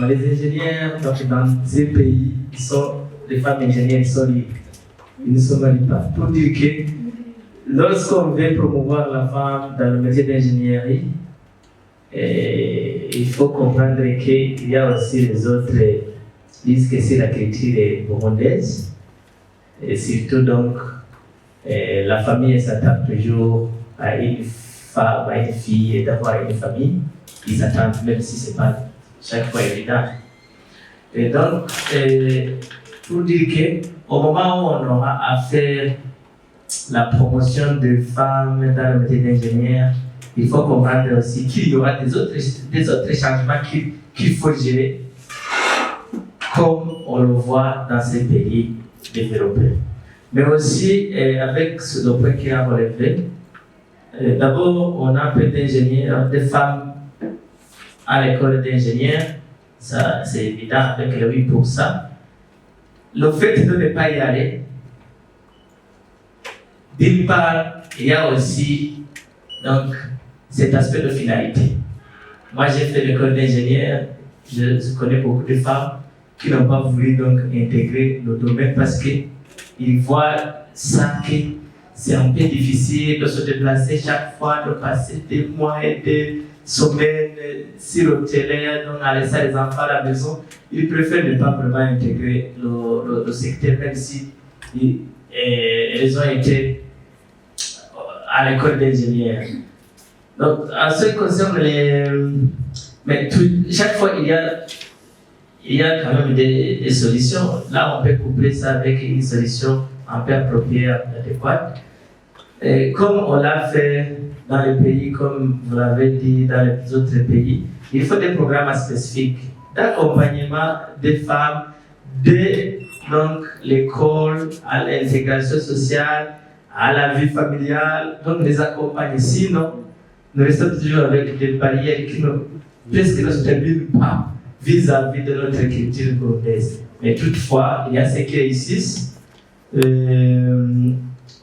effectivement, les ingénieurs, donc, dans ces pays, les femmes ingénieurs sont libres. Ils ne sont pas libres. Pour dire que lorsqu'on veut promouvoir la femme dans le métier d'ingénierie, il faut comprendre qu'il y a aussi les autres qui disent que c'est la culture burundaise. Et surtout donc, la famille s'attend toujours à une femme, à une fille et d'avoir une famille. Ils s'attendent, même si ce n'est pas chaque fois évident. Et donc, pour dire qu'au moment où on aura à faire la promotion de femmes dans le métier d'ingénieur, il faut comprendre aussi qu'il y aura des autres changements qu'il faut gérer, comme on le voit dans ces pays développés. Mais aussi, avec le point qu'il a relevé, d'abord, on a peu d'ingénieurs, de femmes à l'école d'ingénieurs, ça c'est évident avec le 8%. Le fait de ne pas y aller, d'une part, il y a aussi donc, cet aspect de finalité. Moi, j'ai fait l'école d'ingénieur, je connais beaucoup de femmes qui n'ont pas voulu donc intégrer le domaine parce qu'ils voient ça que c'est un peu difficile de se déplacer chaque fois, de passer des mois et des semaines sur le télé, donc à laisser les enfants à la maison. Ils préfèrent ne pas vraiment intégrer le secteur, même si ils ont été à l'école d'ingénieur. Donc, en ce qui concerne mais chaque fois, il y a quand même des solutions. Là, on peut coupler ça avec une solution un peu appropriée, adéquate. Et comme on l'a fait dans les pays, comme vous l'avez dit, dans les autres pays, il faut des programmes spécifiques d'accompagnement des femmes de l'école à l'intégration sociale, à la vie familiale, donc les accompagner. Sinon, nous restons toujours avec des barrières qui presque ne se terminent pas vis-à-vis de notre culture burundaise. Mais toutefois, il y a ceux qui réussissent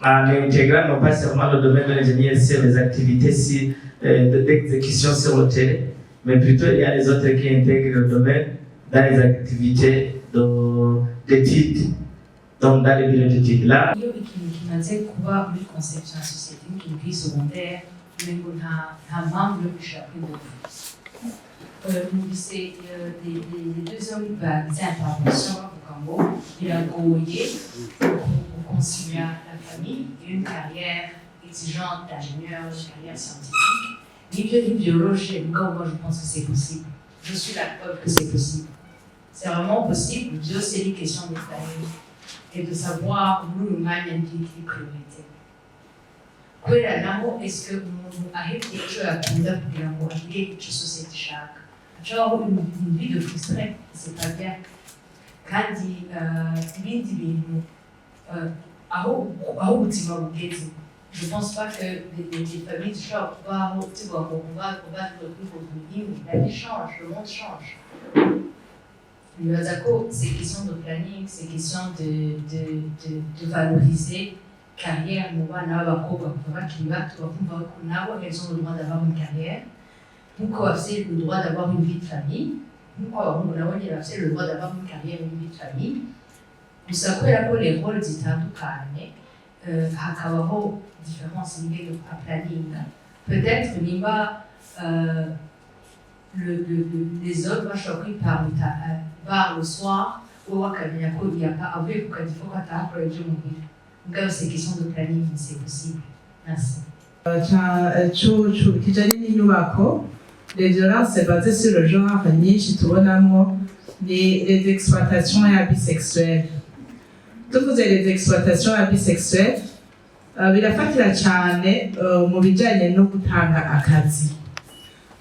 en intégrant non pas seulement le domaine de l'ingénierie sur les activités d'exécution sur le terrain, mais plutôt il y a les autres qui intègrent le domaine dans les activités d'études, donc dans les bureaux d'études. Là, kimaze kuba muri conception ya société y'ubuvuzi secondaire umengo nta mpamvu yo gushaka ingufu numvise les deux hommes bagize intervention bavuga ngo biragoye concilier la famille et une carrière exigeante d'ingénieur, une carrière scientifique. Nibyo ntibyoroshye mugabo moi je pense que c'est possible. Je suis la preuve que c'est possible. C'est vraiment possible. Dieu c'est une question de planning et de savoir où le mwanya n'iki priorité. Kubera naho est-ce que umuntu ahebye icyo yakunda kugira ngo agire icyo société ishaka. Acaho une vie de frustré, c'est pas bien. Kandi ibindi bintu aho ubuzima bugeze. Je ne pense pas que les familles changent. On va le plus la vie change, le monde change. C'est question de planning, c'est question de valoriser carrière. Elles ont le droit d'avoir une carrière. Nous avons le droit d'avoir une vie de famille. Nous avons le droit d'avoir une carrière et une vie de famille. Vous savez que les rôles zitandukanye hakabaho différence liée à planning. Peut-être nimba les hommes bashobora kwiparuta bar le soir ou akamenya ko avuye ku kazi ko atahakora ibyo muhira. Mugabo c'est question de planning, c'est possible. Merci. Kijanye n'inyubako, les violences basées sur le genre nyinshi tubonamo ni les exploitations bisexuelles. Tuvuze les exploitations bisexuelles birafatira cyane mu bijyanye no gutanga akazi,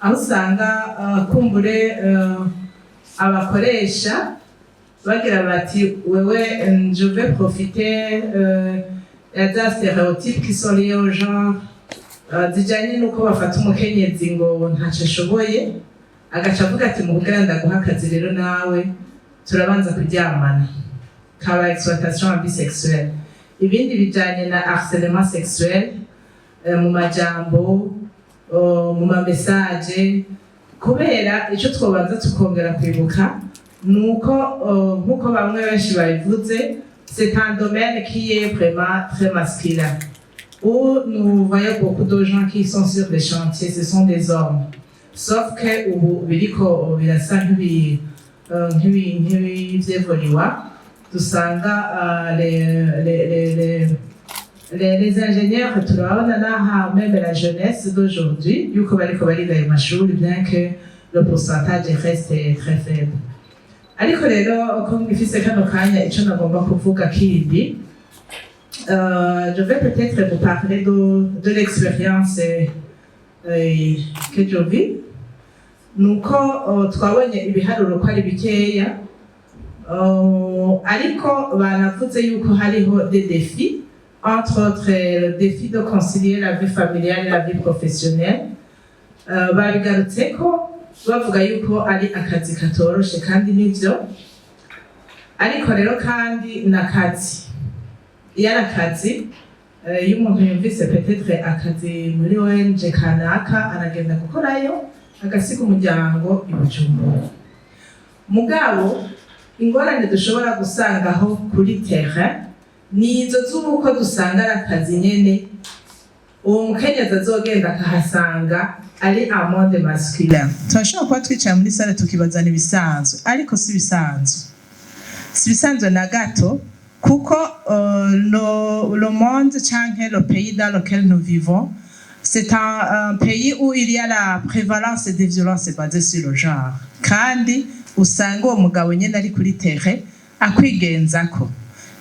aho usanga kumbure abakoresha bagira bati wewe je vais profiter ya stéréotypes qui sont liés au genre zijyanye n'uko bafata umukenyezi ngo ntacyo ashoboye, agaca avuga ati mubwira ndaguha akazi rero nawe turabanza kuryamana, kaba exploitation bisexuelle. Ibindi bijyanye na harcèlement sexuel mu majambo, mu ma message, kubera icyo twobanza tukongera kwibuka nuko nkuko bamwe benshi babivuze c'est un domaine qui est vraiment très masculin où nous voyons beaucoup de gens qui sont sur les chantiers, ce sont des hommes. Sauf que ubu biriko birasa nk'ivyevuriwa dusanga les ingénieurs turabona naha même la jeunesse d'aujourd'hui yuko bariko bariga ayo mashuri bien que le pourcentage reste très faible. Ariko rero ko ngifise kano kanya ico nagomba kuvuga kindi, je vais peut-être vous parler de l'expérience que je vis. Nuko twabonye ibiharuro ko ari bikeya, ariko banavuze yuko hariho des défis, entre autres le défi de concilier la vie familiale et la vie professionnelle. Babigarutseko bavuga yuko ari akazi katoroshe kandi nivyo, ariko rero kandi n'akazi. Iyo ari akazi, iyo umuntu yumvise peut-être akazi muri ONG kanaka aragenda gukorayo agasiga umuryango i Bujumbura. Mugabo ingorane dushobora gusangaho kuri terrain ni izo z'uko dusanga ari akazi nyene uwo mukenyezi azogenda akahasanga ari un monde masculin. Turashobora kuba twicaye muri sale tukibazana ibisanzwe, ariko si ibisanzwe na gato, kuko le monde canke le pays dans lequel nous vivons, c'est un pays où il y a la prévalence des violences basées sur le genre. Kandi usanga uwo mugabo nyene ari kuri terre akwigenzako.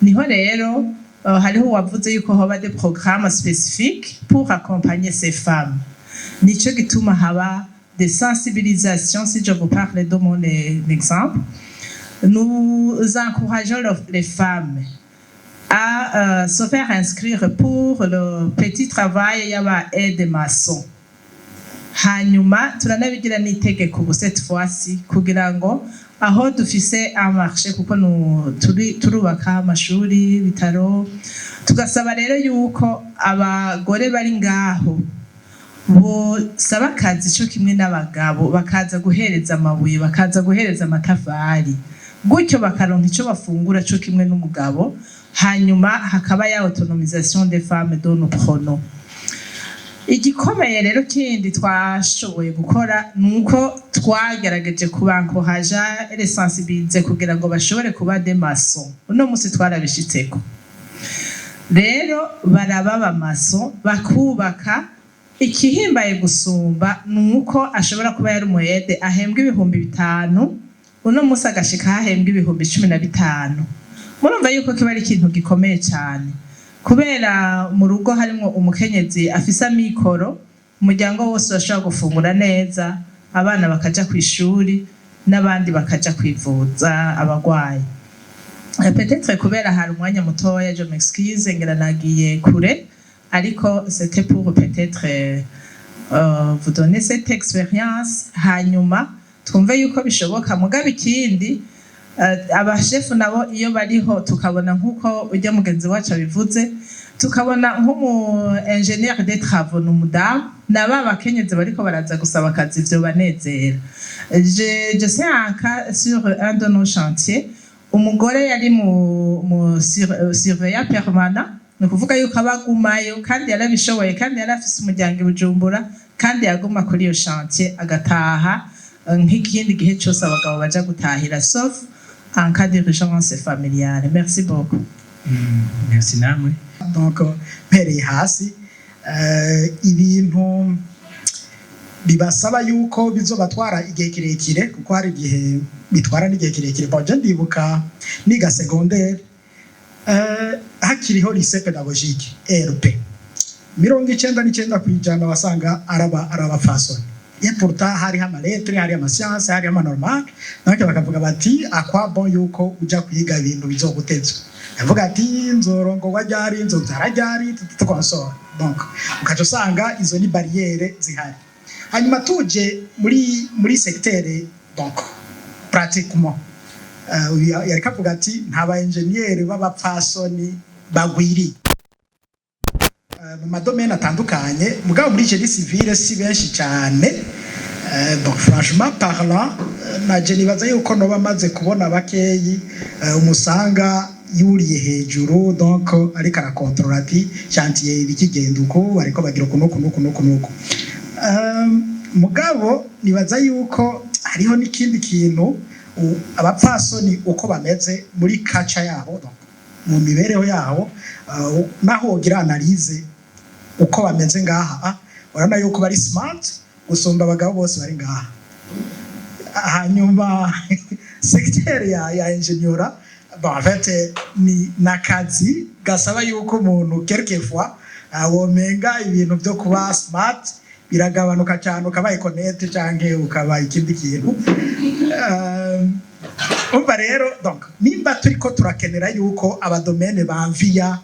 Niho rero hariho wavuze yuko hoba des programmes spécifiques pour accompagner ces femmes. Nico gituma haba des sensibilisations. Si je vous parle de mon exemple, nous encourageons les femmes à se faire inscrire pour le petit travail yaba aide maçon. Hanyuma turanabigira n'itegeko ubu cette fois-ci kugira ngo aho dufise amarché kuko turubaka amashuri bitaro, tugasaba rero yuko abagore bari ngaho bosaba akazi cyo kimwe n'abagabo, bakaza guhereza amabuye, bakaza guhereza amatafari, gutyo bakaronka icyo bafungura cyo kimwe n'umugabo. Hanyuma hakaba ya autonomisation des femmes de nos pronoms. Igikomeye rero kindi twashoboye gukora nuko twagerageje kubankoraja les sensibiliser kugira ngo bashobore kuba des maçons. Uno musi twarabishitseko rero baraba maçon bakubaka. Ikihimbaye gusumba nuko ashobora kuba yari umuyede ahembwa 5,000, uno musi agashika hahembwa 15,000. Murumva yuko kiba ari ikintu gikomeye cyane, kubera mu rugo harimo umukenyezi afise amikoro, umuryango wose bashobora gufungura neza, abana bakaja ku ishuri n'abandi bakaja kwivuza abagwayi. Peut-être kubera hari umwanya mutoya, je m'excuse ngira nagiye kure, ariko c'était pour peut-être vous donner cette expérience, hanyuma twumve yuko bishoboka. Mugabe ikindi abashefu nabo iyo bariho tukabona nkuko ujya mugenzi wacu abivuze, tukabona nk'umu ingénieur des travaux n'umudamu naba bakenyeze bariko baraza gusaba akazi, ivyo banezera. Je sais un cas sur un de nos chantiers, umugore yari mu surveillant permanent, ni kuvuga yuko abagumayo kandi yarabishoboye kandi yarafise umuryango i Bujumbura, kandi yaguma kuri iyo chantier agataha nk'ikindi gihe cyose abagabo baja gutahira, sauf en cas d'urgence familiale. Merci beaucoup. Merci namwe. Donc mpereye hasi ibintu bibasaba yuko bizobatwara igihe kirekire, kuko hari igihe bitwara n'igihe kirekire. Bon, je ndibuka niga secondaire hakiriho lycée pédagogique RP 99% wasanga araba façon. Et pourtant hari amalettre, hari amascience, hari amanormal. Donc bakavuga bati akwa bon yuko uja kwiga ibintu bizoguteza. Avuga ati nzorongo wajyari nzozarajyari tukonsora. Donc ukaje usanga izo ni barrière zihari. Hanyuma tuje muri secteur, donc pratiquement yari kavuga ati ntaba engineer b'abapfasoni bagwiri mu madomene atandukanye, mugabo muri génie civile si benshi cyane. Bon, franchement parlant, naje nibaza yuko noba amaze kubona bakeyi umusanga yuriye hejuru, donc ariko arakontorora ati chantier irikigenda uko ariko bagira kunuko. Mugabo nibaza yuko hariho n'ikindi kintu abapfasoni uko bameze muri culture yabo, mu mibereho yabo, naho ugira analyse uko bameze ngaha, urana yuko bari smart gusumba abagabo bose bari ngaha. Hanyuma secteur ya ingenieur, en fait ni nakazi gasaba yuko umuntu quelquefois womenga ibintu byo kuba smart biragabanuka cyane, ukabaye connect canke ukabaye ikindi kintu. Umva rero, donc nimba turiko turakenera yuko abadomene bamvia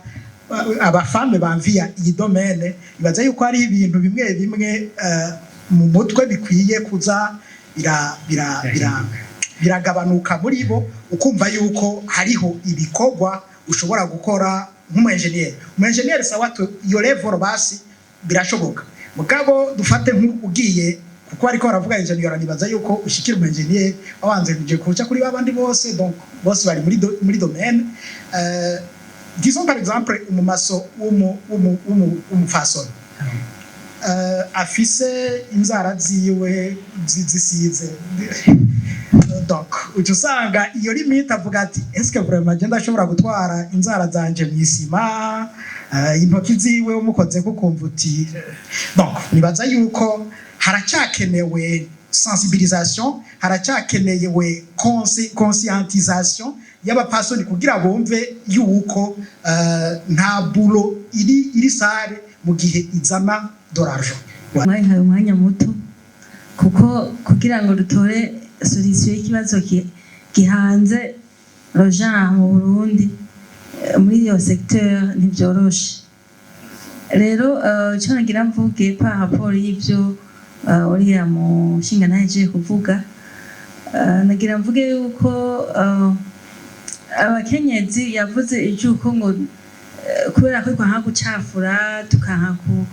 abafame bamvia iyi domaine, ibaza yuko ari ibintu bimwe bimwe mu mutwe bikwiye kuza biragabanuka muri bo, ukumva yuko hariho ibikorwa ushobora gukora nk'umu-engineer sawa iyo level basi birashoboka. Mugabo dufate nk'ugiye kuko ariko baravuga engineer, nibaza yuko ushikira umu-engineer wabanze kuje kuca kuri babandi bose, donc bose bari muri domaine. Disons par exemple umumaso umufasoni afise inzara ziwe zisize, donc ucusanga iyo limite avuga ati est-ce que vraiment je ndashobora gutwara inzara zanje mwisima, intoki ziwe umukoze kukumva uti. Donc nibaza yuko haracyakenewe sensibilisation, haracyakenewe conscientisation y'abapasoni kugira bumve yuko nta bulo iri sare mu gihe izana dorajo. Mwahaye umwanya muto kuko kugira ngo dutore solution y'ikibazo gihanze roja mu Burundi muri iyo secteur ntibyoroshe. Rero cyo nagira mvuge par rapport y'ibyo uriya mushinga naje kuvuga, nagira mvuge yuko abakenyezi yavuze ijuko ngo kubera ko kwa gucafura tukanka ku,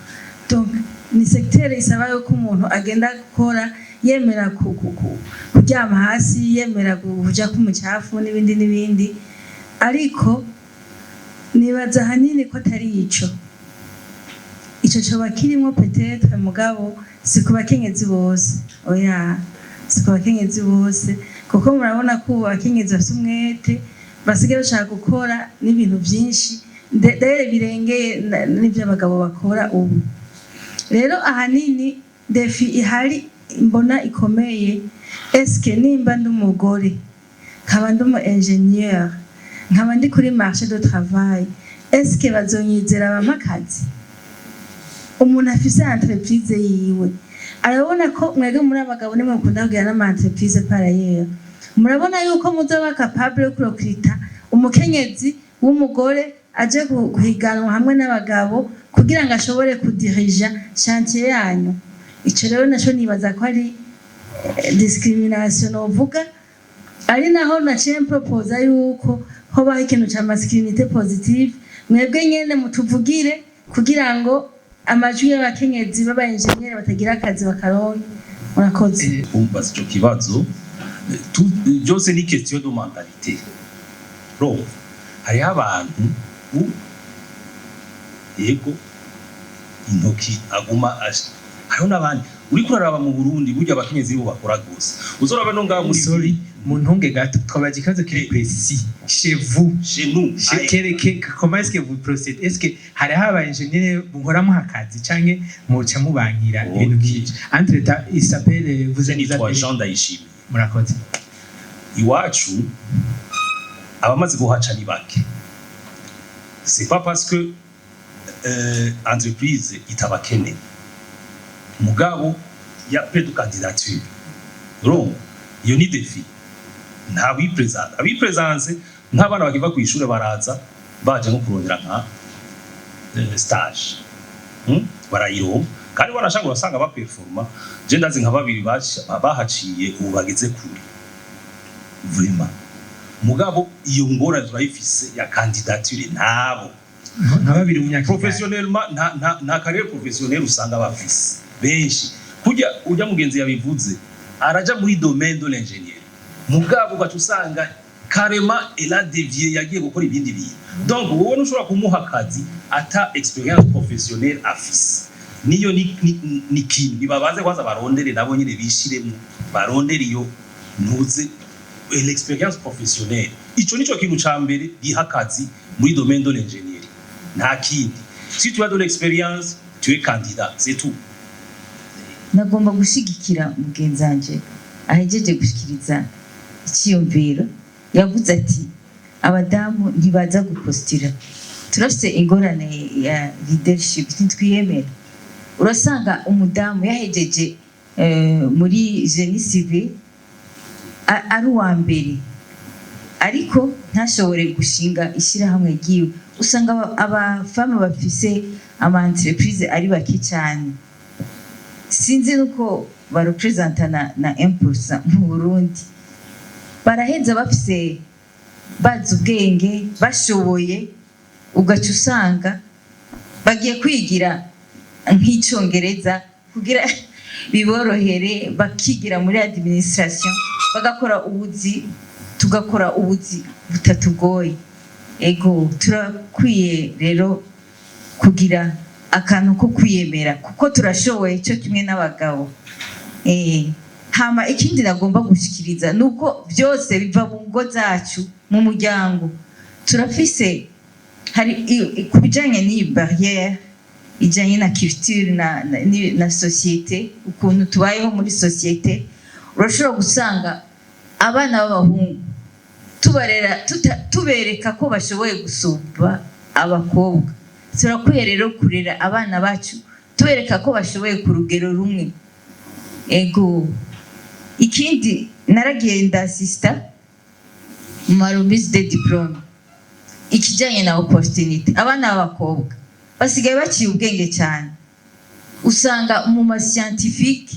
donc ni secteur isaba yuko umuntu agenda gukora yemera kuryama hasi, yemera kuja kumucafu n'ibindi, ariko nibaza hanini ko atari ico coba kirimo peut-être, mugabo si ku bakenyezi bose, oya si ku bakenyezi bose, kuko murabona ko abakenyezi bafite umwete basigaye bashaka gukora n'ibintu byinshi birengeye n'ibyo abagabo bakora ubu. Rero ahanini defi ihari mbona ikomeye, eske nimba ndi umugore nkaba ndi umu-engineer nkaba ndi kuri marché de travail, eske bazonyizera abamakazi? Umuntu afise entreprise yiwe arabona ko mwege muri abagabo nimwe mukunda kugira n'ama-entreprise par ailleurs, murabona yuko muzoba capable yo kurokrita umukenyezi w'umugore aje guhiganwa hamwe n'abagabo kugira ngo ashobore kudirija chantier yanyu. Ico rero naco nibaza ko ari discrimination uvuga, ari naho naciye propose yuko hobaho ikintu ca masculinité positive, mwebwe nyene mutuvugire kugira ngo amajwi y'abakenyezi baba engineer batagira akazi bakaronka. Murakoze. Umbaza ico kibazo byose ni question de mentalité. Ro hari abantu yego intoki aguma hariho n'abandi uri kuraraba mu Burundi burya abakenyezi bo bakora gose, uzoraba no ngaho muri sorry mu ntunge gato twabaje ikibazo kiri précis chez vous, chez nous, comment est-ce que vous procédez? Est-ce que hari haba ingénieur muhora mu hakazi canke muca mubankira ibintu byinshi? Entre temps il s'appelle vous êtes Jean Ndayishimiye. Murakoze. Iwacu abamaze guhaca ni bake. C'est pas parce que entreprise itabakene, mugabo ya peu de candidature. Donc iyo ni défi. Nta wipresente, abipresence nk'abana bakiva ku ishure baraza baje nko kurondera nka stage. Barayiro kandi barashaka basanga ba performa. Je ndazi nka babiri bahaciye ubu bageze kure. Vraiment. Mugabo iyo ngora turayifise ya candidature ntabo. Nka babiri umunyakigari. Professionnellement nta carrière professionnelle usanga bafise benshi kujya ujya mugenzi yabivuze araja muri domaine de l'ingénieur mugabo ugaca usanga carrément il a dévié yagiye gukora ibindi bintu donc wowe ntushobora kumuha akazi ata expérience professionnelle afise niyo ni kintu bibabaze kwanza barondere nabo nyine bishiremo barondere iyo ntuze l'expérience professionnelle ico nico kintu ca mbere giha akazi muri domaine de l'ingénieur nta kindi si tu as de l'expérience tu es candidat c'est tout. Nagomba gushigikira mugenzanje ahejeje gushikiriza icyiyumviro yavuze ati abadamu ntibaza gupostira turafite ingorane ya leadership ntitwiyemera urasanga umudamu yahejeje muri génie civil ari uwa mbere ariko ntashobore gushinga ishyirahamwe ryiwe usanga abafama bafise ama entreprise ari bake cyane sinzi nuko barepresentana na impulsa mu Burundi baraheza bafise bazi ubwenge bashoboye ugaca usanga bagiye kwigira nk'icyongereza kugira biborohere bakigira muri administration bagakora ubuzi tugakora ubuzi butatugoye ego turakwiye rero kugira akantu ko kwiyemera kuko turashoboye cyo kimwe n'abagabo hama ikindi nagomba gushikiriza nuko byose biva mu ngo zacu mu muryango turafise hari kubijanye n'iyi barrière ijanye na culture na société ukuntu tubayeho muri société urashobora gusanga abana b'abahungu tubereka ko bashoboye gusumba abakobwa turakwiye rero kurera abana bacu tubereka ko bashoboye ku rugero rumwe ego ikindi naragenda sister marumise de diplome ikijanye na opportunity abana b'abakobwa basigaye baciye ubwenge cyane usanga mu ma scientifique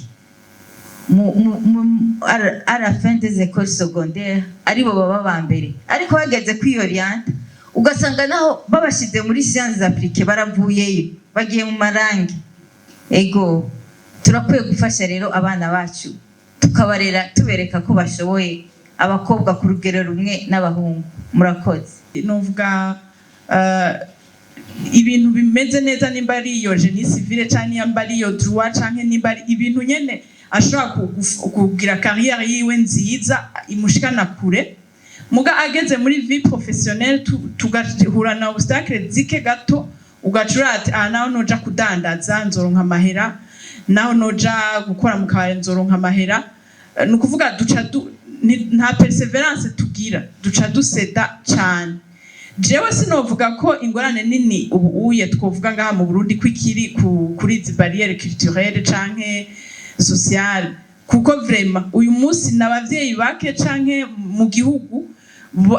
à la fin des écoles secondaires aribo baba bambere ariko bageze kwiyorienta ugasanga naho babashize muri sciences appliquées baravuyeyo bagiye mu marangi ego turakwiye gufasha rero abana bacu tukabarera tubereka ko bashoboye abakobwa ku rugero rumwe n'abahungu murakoze novuga ibintu bimeze neza nimba ari iyo génie civile cyangwa nimba ari iyo droit cyangwa nimba ari ibintu nyene ashobora kugira carrière yiwe nziza imushikana kure muga ageze muri vie professionnelle tugahura na obstacle zike gato ugacura ati naho noja kudandaza nzoronka amahera naho noja gukora mu kabari nzoronka amahera nukuvuga nta perseverance tugira duca duseda cyane jewe sinovuga ko ingorane nini ubu uye twovuga ngaha mu Burundi kwikiri kuri izi barrière culturelle canke sociale kuko vraiment uyu munsi n'abavyeyi bake canke mu gihugu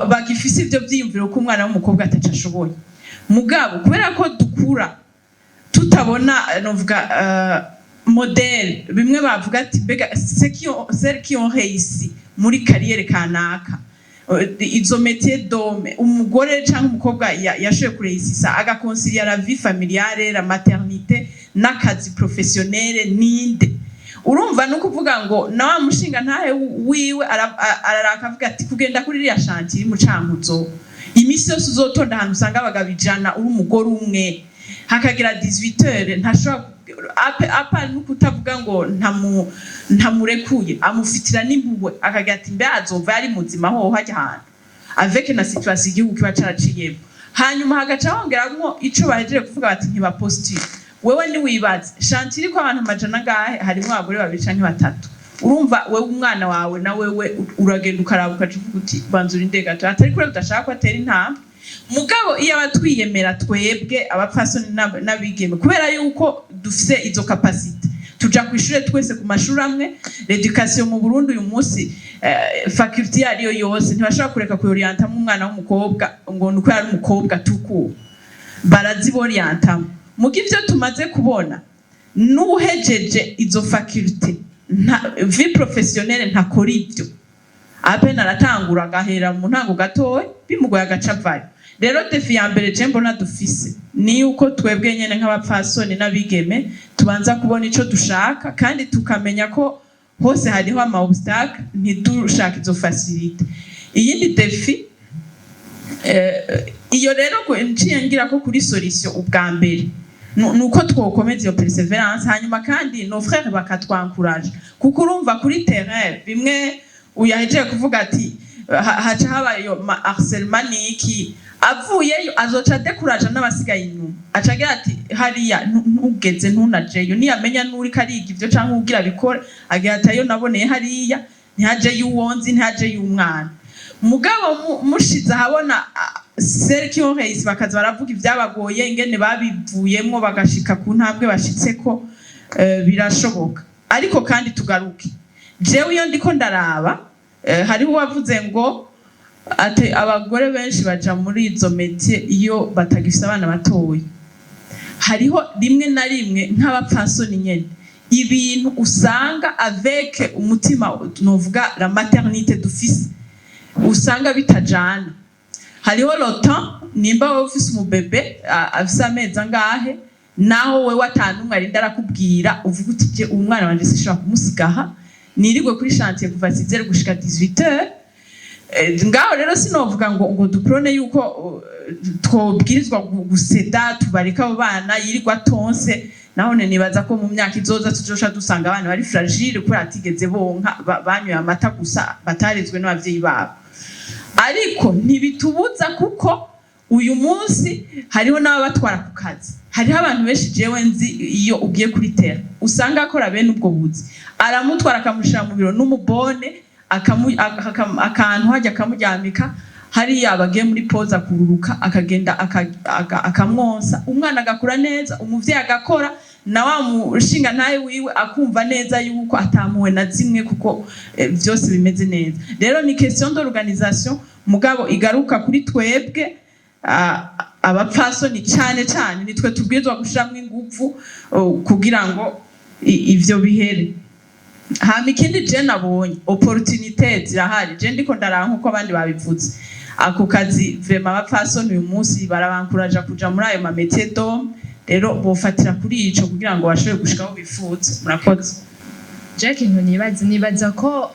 bagifise ivyo vyiyumviro ko umwana w'umukobwa atacashoboye mugabo kubera ko dukura tutabona novuga modèle bimwe bavuga ati bega ceux qui ont réussi muri carrière kanaka izo métier d'homme umugore cyangwa umukobwa yashoye kureisisa agaconcilier la vie familiale la maternité n'akazi professionnel ninde urumva no kuvuga ngo na wa mushinga ntahe wiwe araraka avuga ati kugenda kuri iriya chantier mu cankuzo imisi yose uzotonda ahantu usanga bagabijana uri umugore umwe hakagira 18h ntashobora apa nukutavuga ngo ntamurekuye amufitira n'impuwe akagira ati mbe azova ari muzima ho hajya ahantu avec na situation igihugu kiba caraciyemo hanyuma hagaca hongeramwo ico bahejeje kuvuga bati ntibapostire wewe ni wibaze chantier ko abantu amajana ngahe harimo abagore babiri canke batatu urumva wewe umwana wawe na wewe uragenda ukarabuka uvuga uti banzura indegato atari kure udashaka ko atera intambwe mugabo iyo abatwiyemera twebwe abapfasoni n'abigeme kubera yuko dufise izo capacity tuja kwishure twese ku mashuri amwe l'education mu Burundi uyu munsi faculty yariyo yose ntibashaka kureka kuyorienta mu mwana w'umukobwa ngo nuko yari umukobwa tuku baraziborienta muga ivyo tumaze kubona n'uhejeje izo faculty vie professionnelle ntakora ivyo apena aratangura agahera mu ntango gatoya bimugoye agacavayo rero defi ya mbere je mbona dufise ni uko twebwe nyene nk'abapfasoni n'abigeme tubanza kubona ico dushaka kandi tukamenya ko hose hariho ama obstacle ntidushaka izo facilite. Iyindi defi iyo rero nciye ngira ko kuri solution ubwa mbere nuko twokomeza iyo perseverance, hanyuma kandi nos frères bakatwancourage kuko urumva kuri terrain bimwe uyahejeje kuvuga ati haca habayo harcèlement niki, avuyeyo azoca dekuraje n'abasigaye inyuma, acagira ati hariya ntugeze ntunajeyo, niyamenya nuri kariga ivyo canke ugira bikora agira atayo naboneye hariya ntihaje y'uwonzi ntihaje y'umwana. Mugabo mushiza habona Sergio Reis bakaza baravuga ibyabagoye ingene babivuyemwo bagashika ku ntambwe bashitseko, birashoboka. Ariko kandi tugaruke, jewe iyo ndiko ndaraba hariho wavuze ngo ate abagore benshi baja muri izo métier iyo batagifise abana batoya. Hariho rimwe na rimwe nk'abapfasoni nyene ibintu usanga avec umutima novuga la maternité dufise usanga bitajana. Hariho lota nimba wowe ufise umubebe afise amezi angahe naho wewe atanumwe arinda arakubwira uvuga uti je umwana wanje sishobora kumusigaha nirigwe kuri chantier kuva 6h gushika 18h. Ngaho rero sinovuga ngo duprone yuko twobwirizwa guseda tubareka abo bana yirigwa tonse, naho nibaza ko mu myaka izoza tujosha dusanga abana bari fragile kuri atigeze bonka banyoye amata gusa batarezwe n'abavyeyi babo. Ariko ntibitubuza kuko uyu munsi hariho n'abatwara ku kazi. Hariho abantu benshi jewe nzi iyo ugiye kuri terre usanga akora bene ubwo buzi, aramutwara akamushira mu biro n'umubone akantu hajya akamuryamika hariya abagiye muri pause akururuka akagenda akamwonsa umwana agakura neza, umuvyeyi agakora na wa mushinga ntaye wiwe akumva neza yuko atamuwe na zimwe kuko byose bimeze neza. Rero ni question d'organisation mugabo igaruka kuri twebwe abapfasoni cyane cyane nitwe tubwirizwa gushiramwe ingufu kugira ngo ivyo bihere. Hama ikindi je nabonye opportunité zirahari, je ndiko ndaranka uko abandi babivuze ako kazi vraiment abapfasoni uyu munsi barabankuraje kuja muri ayo mamétier d'homme, rero bofatira kuri ico kugira ngo bashobore gushikaho bifuza. Murakoze. Jack nibaza ko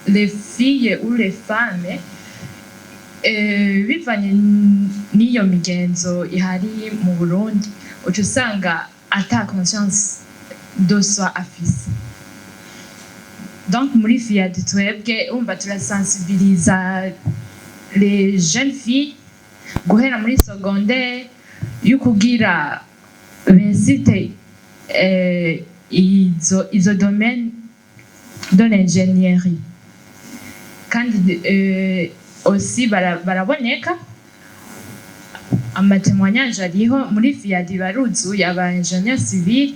les filles ou les femmes bivanye n'iyo migenzo ihari mu Burundi uca usanga ata conscience de soi afise. Donc muri FIAD twebwe umva turasensibiliza les jeunes filles guhera muri secondaire yukugira bensite izo domaine de l'ingénierie kandi aussi baraboneka amatemwanyanje ariho muri FIAD baruzuye aba ingénieur civil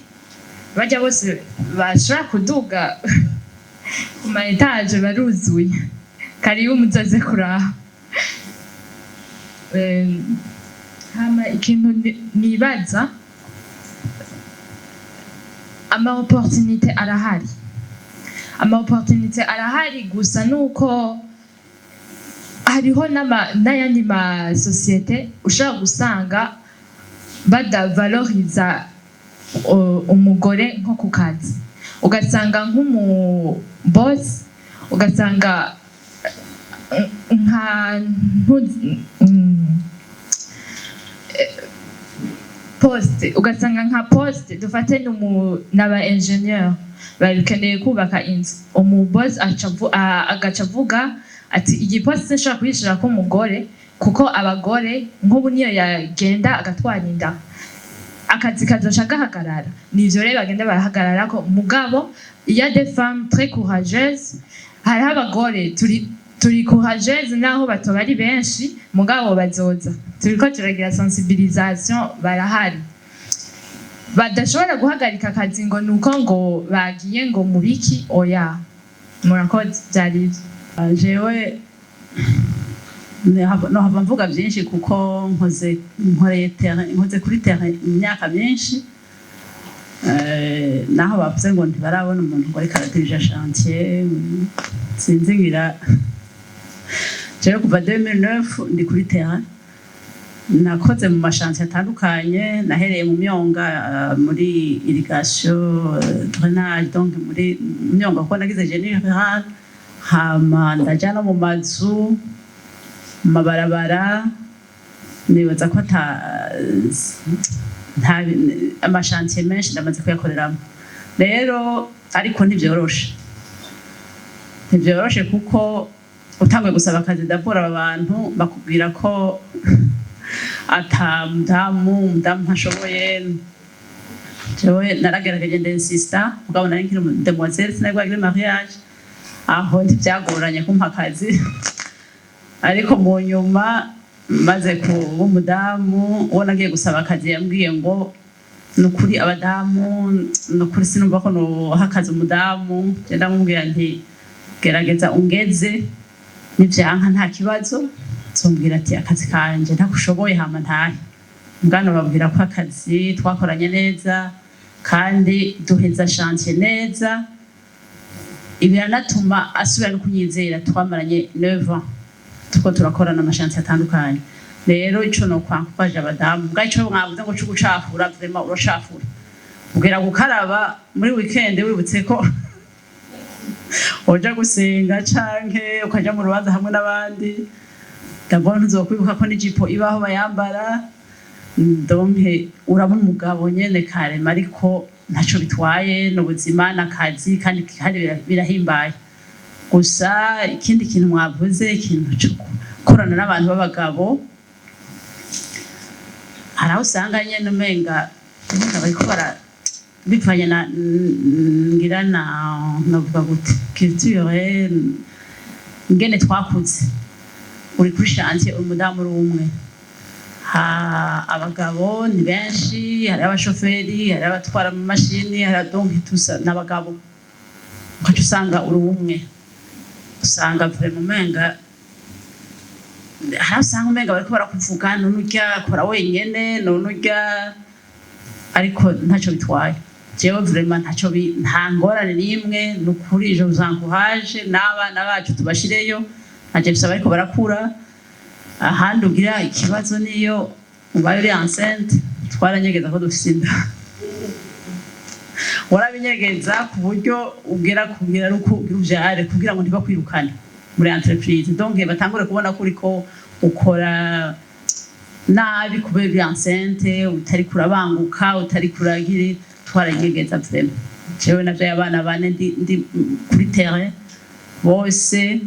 bajya bose bashobora kuduga ku ma etage baruzuye karibu muzaze kuraha. Hama ikintu nibaza ama opportunité arahari gusa nuko hariho n'ayandi ma société ushaka gusanga badavaloriza umugore nko ku kazi, ugasanga nk'umu boss ugasanga nka poste ugasanga nka poste dufate n'aba ingénieur bakeneye kubaka inzu, umu boss agaca avuga ati iyi poste nshaka kuyishira ko umugore kuko abagore nk'ubu niyo yagenda agatwara inda akazi kazoca gahagarara. Nivyo rero bagenda barahagarara ko mugabo il y a des femmes très courageuses, hariho abagore turi courageuses naho batoba ari benshi mugabo bazoza turiko turagira sensibilisation barahari badashobora guhagarika akazi ngo nuko ngo bagiye ngo mubiki oya. Murakoze. Byari jewe nohava mvuga byinshi kuko nkoze kuri terrain imyaka myinshi, naho bavuze ngo ntibarabona umuntu ngo ariko aradirija chantier sinzi ngira jewe kuva 2009 ndi kuri terrain nakoze mu mashansi atandukanye nahereye mu myonga muri irrigation drainage donc muri myonga kuko nagize general hama ndaja no mu mazu mu mabarabara nibaza ko nta amashansi menshi ndamaze kuyakoreramo rero ariko ntibyoroshe kuko utanguye gusaba akazi d'abord abantu bakubwira ko umudamu ntashoboye jewe naragerageje ndensista mugabo nari nkiri demoiselle sinagwagira mariage aho ntibyagoranye kumpa akazi ariko mu nyuma maze kuba umudamu uwo nagiye gusaba akazi yambwiye ngo nukuri abadamu nukuri sinumva ko noha akazi umudamu genda mubwira nti gerageza ungeze nivyanka nta kibazo zombwira ati akazi kanje ntakushoboye hama ntahe mugano babwira ko akazi twakoranye neza kandi duheza chantier neza ibiranatuma asubira no kunyizera twamaranye 9 ans tuko turakorana amashantier atandukanye rero ico no kwankwaje abadamu bwaco mwavuze ngo cyo gucafura vraiment urashafura ubwira gukaraba muri weekend wibutse ko oja gusenga canke ukaja mu rubanza hamwe n'abandi d'abord nzokwibuka ko n'ijipo ibaho bayambara donc urabona umugabo nyene karema ariko ntaco bitwaye n'ubuzima n'akazi kandi birahimbaye gusa ikindi kintu mwavuze ikintu cyo korana n'abantu b'abagabo haraho usanga nyene umenga bariko bivanye na ngira navuga gute culture ngene twakuze uri kuri chantier umudamu rumwe abagabo ni benshi hari abashoferi hari abatwara mu mashini hari donc tusa n'abagabo ukaca usanga uri umwe usanga vraiment umenga hari usanga umenga bariko barakuvuga none urya kora wenyene none urya ariko ntacyo bitwaye jewe vraiment ntacyo nta ngorane n'imwe nukuri je uzankuhaje n'abana bacu tubashireyo ntaje bisaba ariko barakura ahandi ugira ikibazo niyo ubaye uri enceinte twaranyegeza ko dufite inda warabinyegeza ku buryo ugera kugira uko ubyare kugira ngo ntibakwirukane muri entreprise donc batangure kubona ko uriko ukora nabi kubera uri enceinte utari kurabanguka utari kuragire twaranyegeza vraiment jewe navyo abana bane ndi kuri terrain bose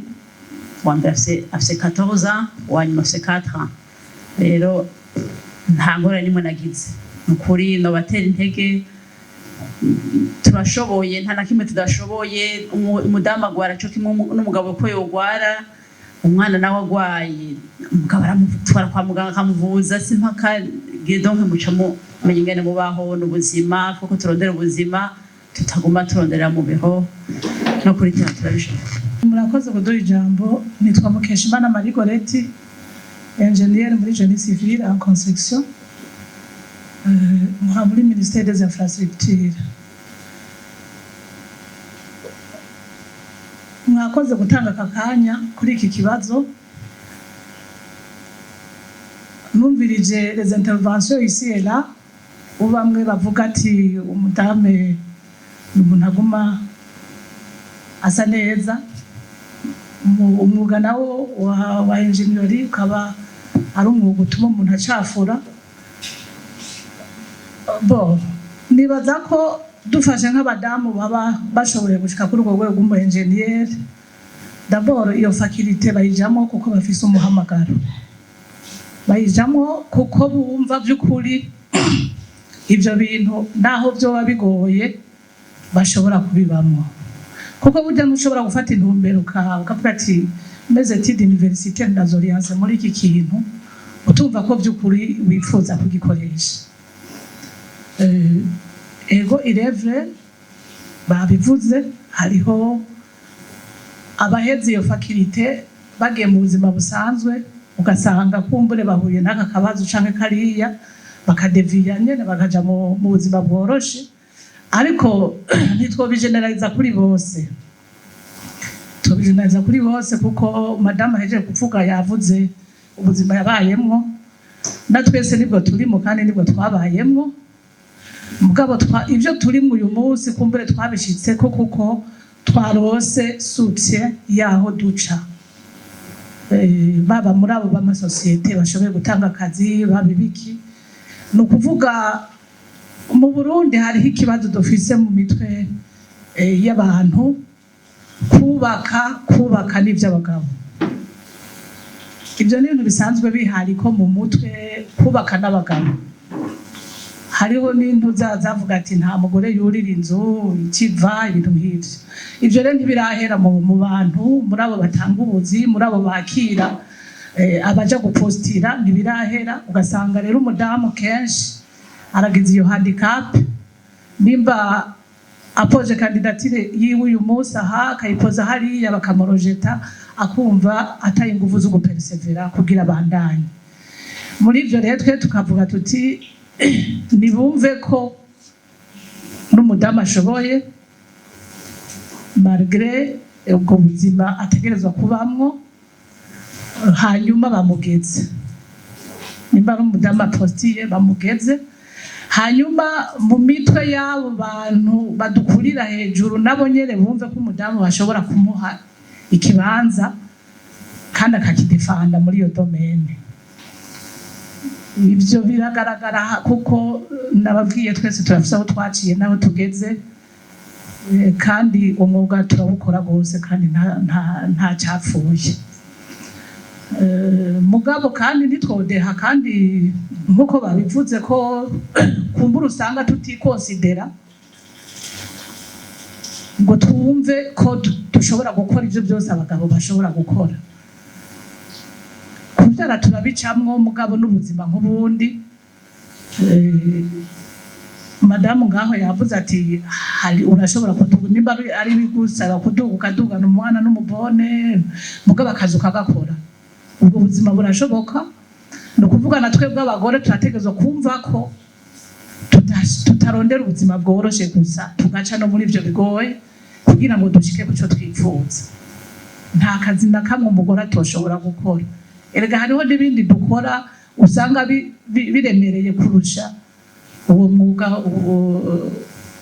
wambere afise 14 ans wanyuma afise 4 ans rero nta ngorane nimwe nagize ukuri no batera intege turashoboye nta nakimwe tudashoboye umudamu agwara cyo kimwe n'umugabo ko yogwara umwana nawe agwaye umugabo aramutwara kwa muganga akamuvuza simpaka donc mucamo menye ngene mubaho n'ubuzima kuko turondera ubuzima tutaguma turondera mu biho no kuri turabishaka. Murakoze kuduha ijambo. Nitwa Mukeshimana Marie Goreti, ingénieur muri génie civil en construction muri ministère des infrastructures. Mwakoze gutanga akakanya kuri iki kibazo. Numvirije les interventions ici et là, ubamwe bavuga ati umudame umuntu aguma asa neza. Umwuga nawo wa engineering ukaba ari umwuga utuma umuntu acafura. Nibaza ko dufashe nk'abadamu baba bashoboye gushika kuri urwo rwego rw'umu engineer, d'abord iyo faculté bayijamo kuko bafise umuhamagaro, bayijamo kuko bumva by'ukuri ibyo bintu naho byoba bigoye bashobora kubibamo, kuko burya ntushobora gufata intumbero ukavuga ati meze étude universitaire ndazoriense muri iki kintu utumva ko by'ukuri wifuza kugikoresha. Ego irevre babivuze, hariho abaheze iyo faculté bagiye mu buzima busanzwe ugasanga kumbure bahuye n'aka kabazo canke kariya bakadeviya nyene bakaja mu buzima bworoshe, ariko ntitwobigeneraliza kuri bose, tubigeneraliza kuri bose kuko madame ahejeje kuvuga yavuze ubuzima yabayemwo. na twese nibwo turimo kandi nibwo twabayemwo mugabo ivyo turimo uyu munsi kumbure twabishitse ko kuko twarose soutien yaho duca baba muri abo b'amasosiyete bashoboye gutanga akazi babibiki ni ukuvuga mu Burundi hariho ikibazo dufise mu mitwe y'abantu kubaka n'ivy'abagabo. Ibyo ni ibintu bisanzwe bihari ko mu mutwe kubaka n'abagabo. Hariho n'intu zavuga ati nta mugore yurira inzu ikiva ibintu nk'ivyo. Ivyo rero ntibirahera mu bantu muri abo batanga ubuzi muri abo bakira abaja gupostira ntibirahera ugasanga rero umudamu kenshi aragize iyo handicap nimba apoje kandidatire yiwe uyu munsi aha akayipoza hariya bakamorojeta akumva ataye ingufu zo gupersevera kugira bandanye. Muri ivyo rero twe tukavuga tuti nibumve ko n'umudamu ashoboye malgré ubwo buzima ategerezwa kubamwo hanyuma bamugeze nimba ari umudamu apostiye bamugeze hanyuma mu mitwe y'abo bantu badukurira hejuru nabo nyene bumve ko umudamu bashobora kumuha ikibanza kandi akakidefanda muri iyo domaine. Ibyo biragaragara kuko nababwiye twese turafise aho twaciye naho tugeze kandi umwuga turawukora gose kandi nta cyapfuye. Mugabo kandi ntitwodeha kandi nkuko babivuze ko kumbura usanga tutikonsidera ngo twumve ko dushobora gukora ibyo byose abagabo bashobora gukora. Kubyara turabicamwo mugabo n'ubuzima nk'ubundi. Madamu ngaho yavuze ati hari urashobora nimba ari bigusaba ukadugana umwana n'umubone mugabo akazi ukagakora. Ubwo buzima burashoboka no kuvuga natwe bw'abagore turategerezwa kumva ko tutarondera ubuzima bworoshe gusa tugaca no muri ivyo bigoye kugira ngo dushike ku cyo twifuza. Nta kazi na kamwe umugore atoshobora gukora. Erega hariho n'ibindi dukora usanga biremereye kurusha uwo mwuga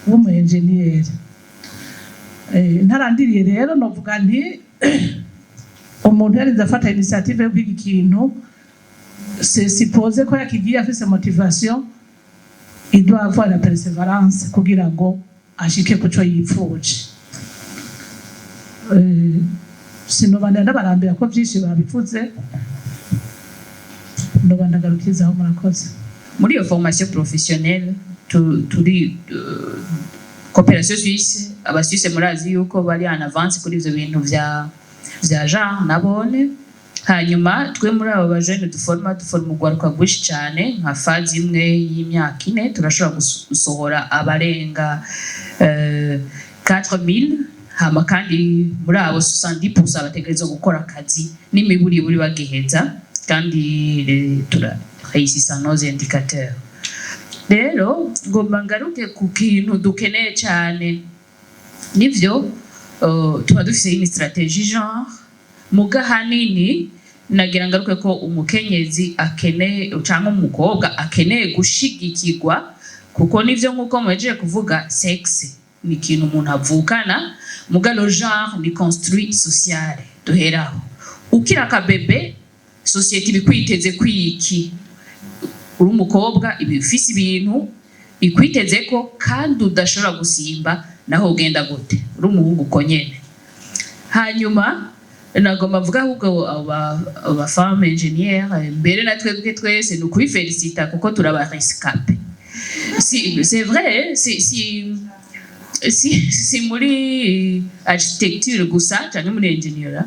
w'umu engineer. Ntarandiriye rero novuga nti umuntu yarize afata initiative yo kwiga ikintu suppose ko yakigiye afise motivation il doit avoir la persévérance kugira ngo ashike ku cyo yipfuje. Sinobanda ndabarambira ko byinshi babivuze ndobanda garukizaho murakoze. Muri iyo formation professionnelle turi coopération suisse abasuisse murazi yuko bari en avance kuri ivyo bintu vya genre nabone. Hanyuma twe muri abo bajene duforma ugwaruka rwinshi cyane nka fazi imwe y'imyaka 4 turashobora gusohora abarenga 4000 hama kandi muri abo 70% bategerezwa gukora akazi n'imiburi buri bagiheza kandi turahayisisa nos indicateurs. Rero ngomba ngaruke ku kintu dukeneye cyane nivyo tuba dufise une stratégie genre muga hanini nagira ngaruke ko umukenyezi akeneye cyangwa umukobwa akeneye gushigikirwa kuko nivyo nkuko mwejeje kuvuga sexe ni ikintu umuntu avukana muga le genre ni construit social duheraho ukira ka bebe society bikwiteze kwiki uri umukobwa ibifise ibintu ikwiteze ko kandi udashobora gusimba naho ugenda gute uri umuhungu uko nyene. Hanyuma nagomba mvuga ahubwo aba femme ingénieur mbere natwe twese ni ukwifelicita kuko turaba rescape. C'est vrai si muri architecture gusa cyangwa muri ingénieur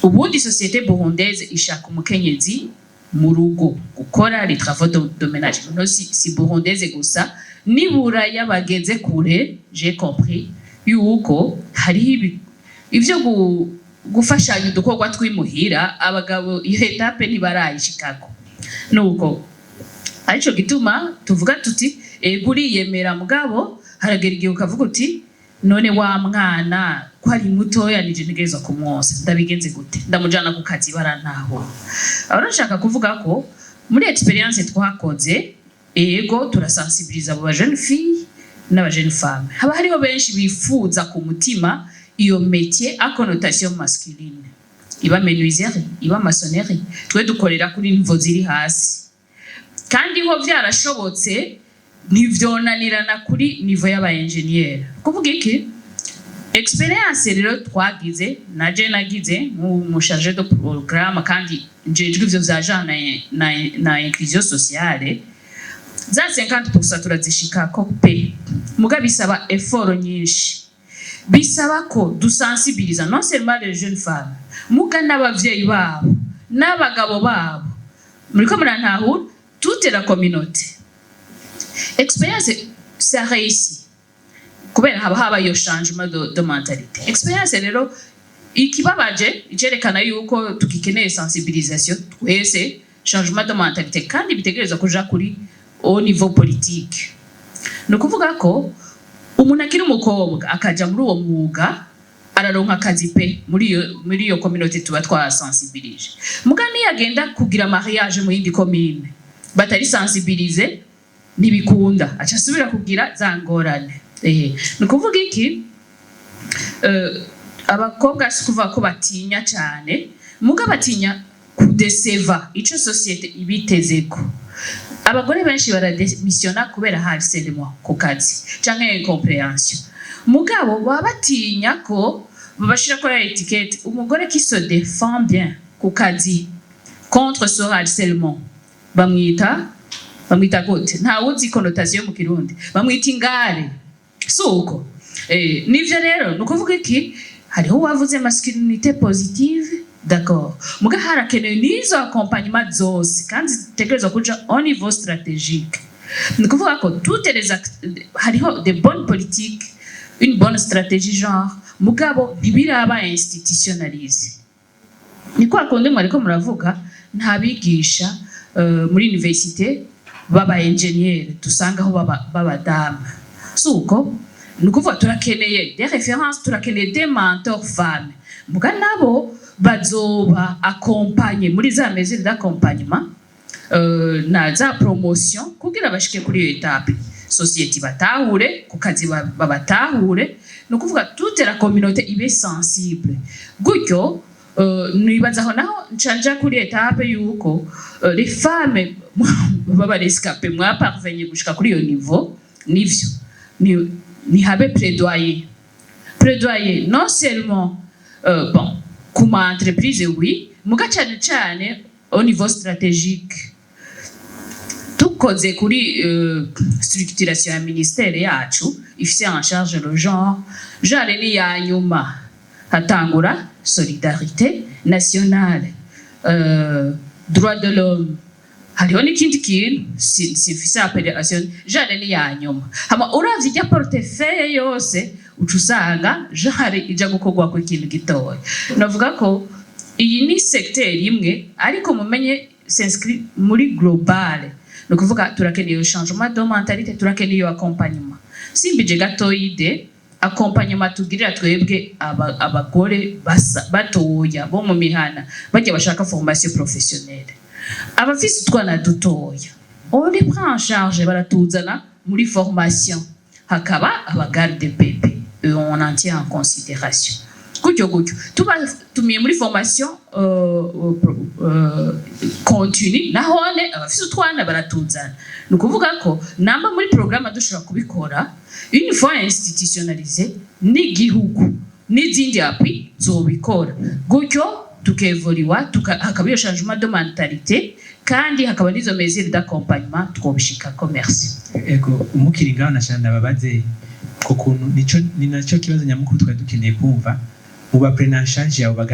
ubundi société burundaise ishaka umukenyezi mu rugo gukora les travaux de ménage. No si burundaise gusa nibura yabageze kure j'ai compris yuko hari ivyo gufashanya udukorwa twimuhira abagabo iyo etape ntibarayishikako nuko arico gituma tuvuga tuti uriyemera mugabo haragera igihe ukavuga uti none wa mwana ko ari mutoya nije ntegerezwa kumwosa ndabigenze gute ndamujana ku kazi barantaho. Abashaka kuvuga ko muri experience twakoze ego turasensibiliza abo jeune fille n'aba jeune femme haba hariho benshi bifuza ku mutima iyo métier à connotation masculine iba menuiserie iba maçonnerie twe dukorera kuri niveau ziri hasi kandi ho vyarashobotse ntivyonanirana kuri niveau y'aba engineer kuvuga iki experience rero twagize naje nagize mu chargé de programme kandi njejwe ivyo vyajana na inclusion sociale za 50% turazishika ko pe muga bisaba effort nyinshi bisaba ko dusensibiliza non seulement les jeunes femmes muga n'abavyeyi babo n'abagabo babo muriko murantahura toute la communauté expérience ça réussit kubera haba yo changement de mentalité expérience rero ikibabaje icerekana yuko tukikeneye sensibilisation twese changement de mentalité kandi bitegereza kuja kuri au niveau politique no kuvuga ko umuntu akiri umukobwa akaja muri uwo mwuga araronka akazi pe muri iyo communauté tuba twasensibilije mugani yagenda kugira mariage mu yindi commune batari sensibiliser nibikunda aca subira kugira za ngorane no kuvuga iki abakobwa sikuva ko batinya cyane muga batinya kudeseva ico societe ibitezeko abagore benshi barademisiona kubera harcèlement ku kazi canke incompréhension mugabo baba batinya ko babashira ko etiquette umugore qui se défend bien ku kazi contre ce harcèlement bamwita gute nta wuzi connotation mu kirundi bamwita ingare suko nivyo rero nukuvuga iki hariho wavuze masculinité positive d'accord muga harakenewe nizo accompagnement zose kandi zitegerezwa kuja au niveau stratégique nukuvuga ko toutes les hariho des bonnes politiques une bonne stratégie genre mugabo ntibiraba institutionnalise ni kwa konde mwariko muravuga ntabigisha muri université baba engineer tusanga aho baba dame suko nukuvuga turakeneye des références turakeneye des mentors femmes muga nabo bazoba accompagner muri za mesures d'accompagnement na za promotion kugira bashike kuri iyo etape société batahure ku kazi babatahure no kuvuga toute la communauté ibe sensible gutyo nibazaho naho ncanja kuri etape yuko les femmes baba rescapé mwa parvenir gushika kuri iyo niveau nivyo ni habe plaidoyer non seulement bon kuma entreprise oui muga cyane au niveau stratégique tukoze kuri structuration ya ministère yacu ifise en charge le genre ni ya nyuma hatangura solidarité nationale droit de l'homme hariho n'ikindi kintu sifise appellation ni ya nyuma hama uravye ijya portefeuille yose ucusanga ija gukorwa ku ikintu gitoya navuga ko iyi ni secteur imwe ariko mumenye s'inscrit muri global no kuvuga turakeneye changement de mentalité turakeneye accompagnement simbije gatoyide accompagnement tugirira twebwe abagore batoya bo mu mihana bajya bashaka formation professionnelle abafise utwana dutoya on les prend en charge baratuzana muri formation hakaba abagarde bébé on en tient en considération gutyo tuba tumiye muri formation continue nahone abafise utwana baratuzana nukuvuga ko namba muri programme dushobora kubikora une fois institutionnalisé n'igihugu n'izindi appui zobikora gutyo tukevoliwa hakaba iyo changement de mentalité kandi hakaba nizo mesures d'accompagnement twobishika commerce ego umukiri ngaho nashanda babaze ko kuntu ni naco kibazo nyamukuru twari dukeneye kumva mu ba prenanshage yabo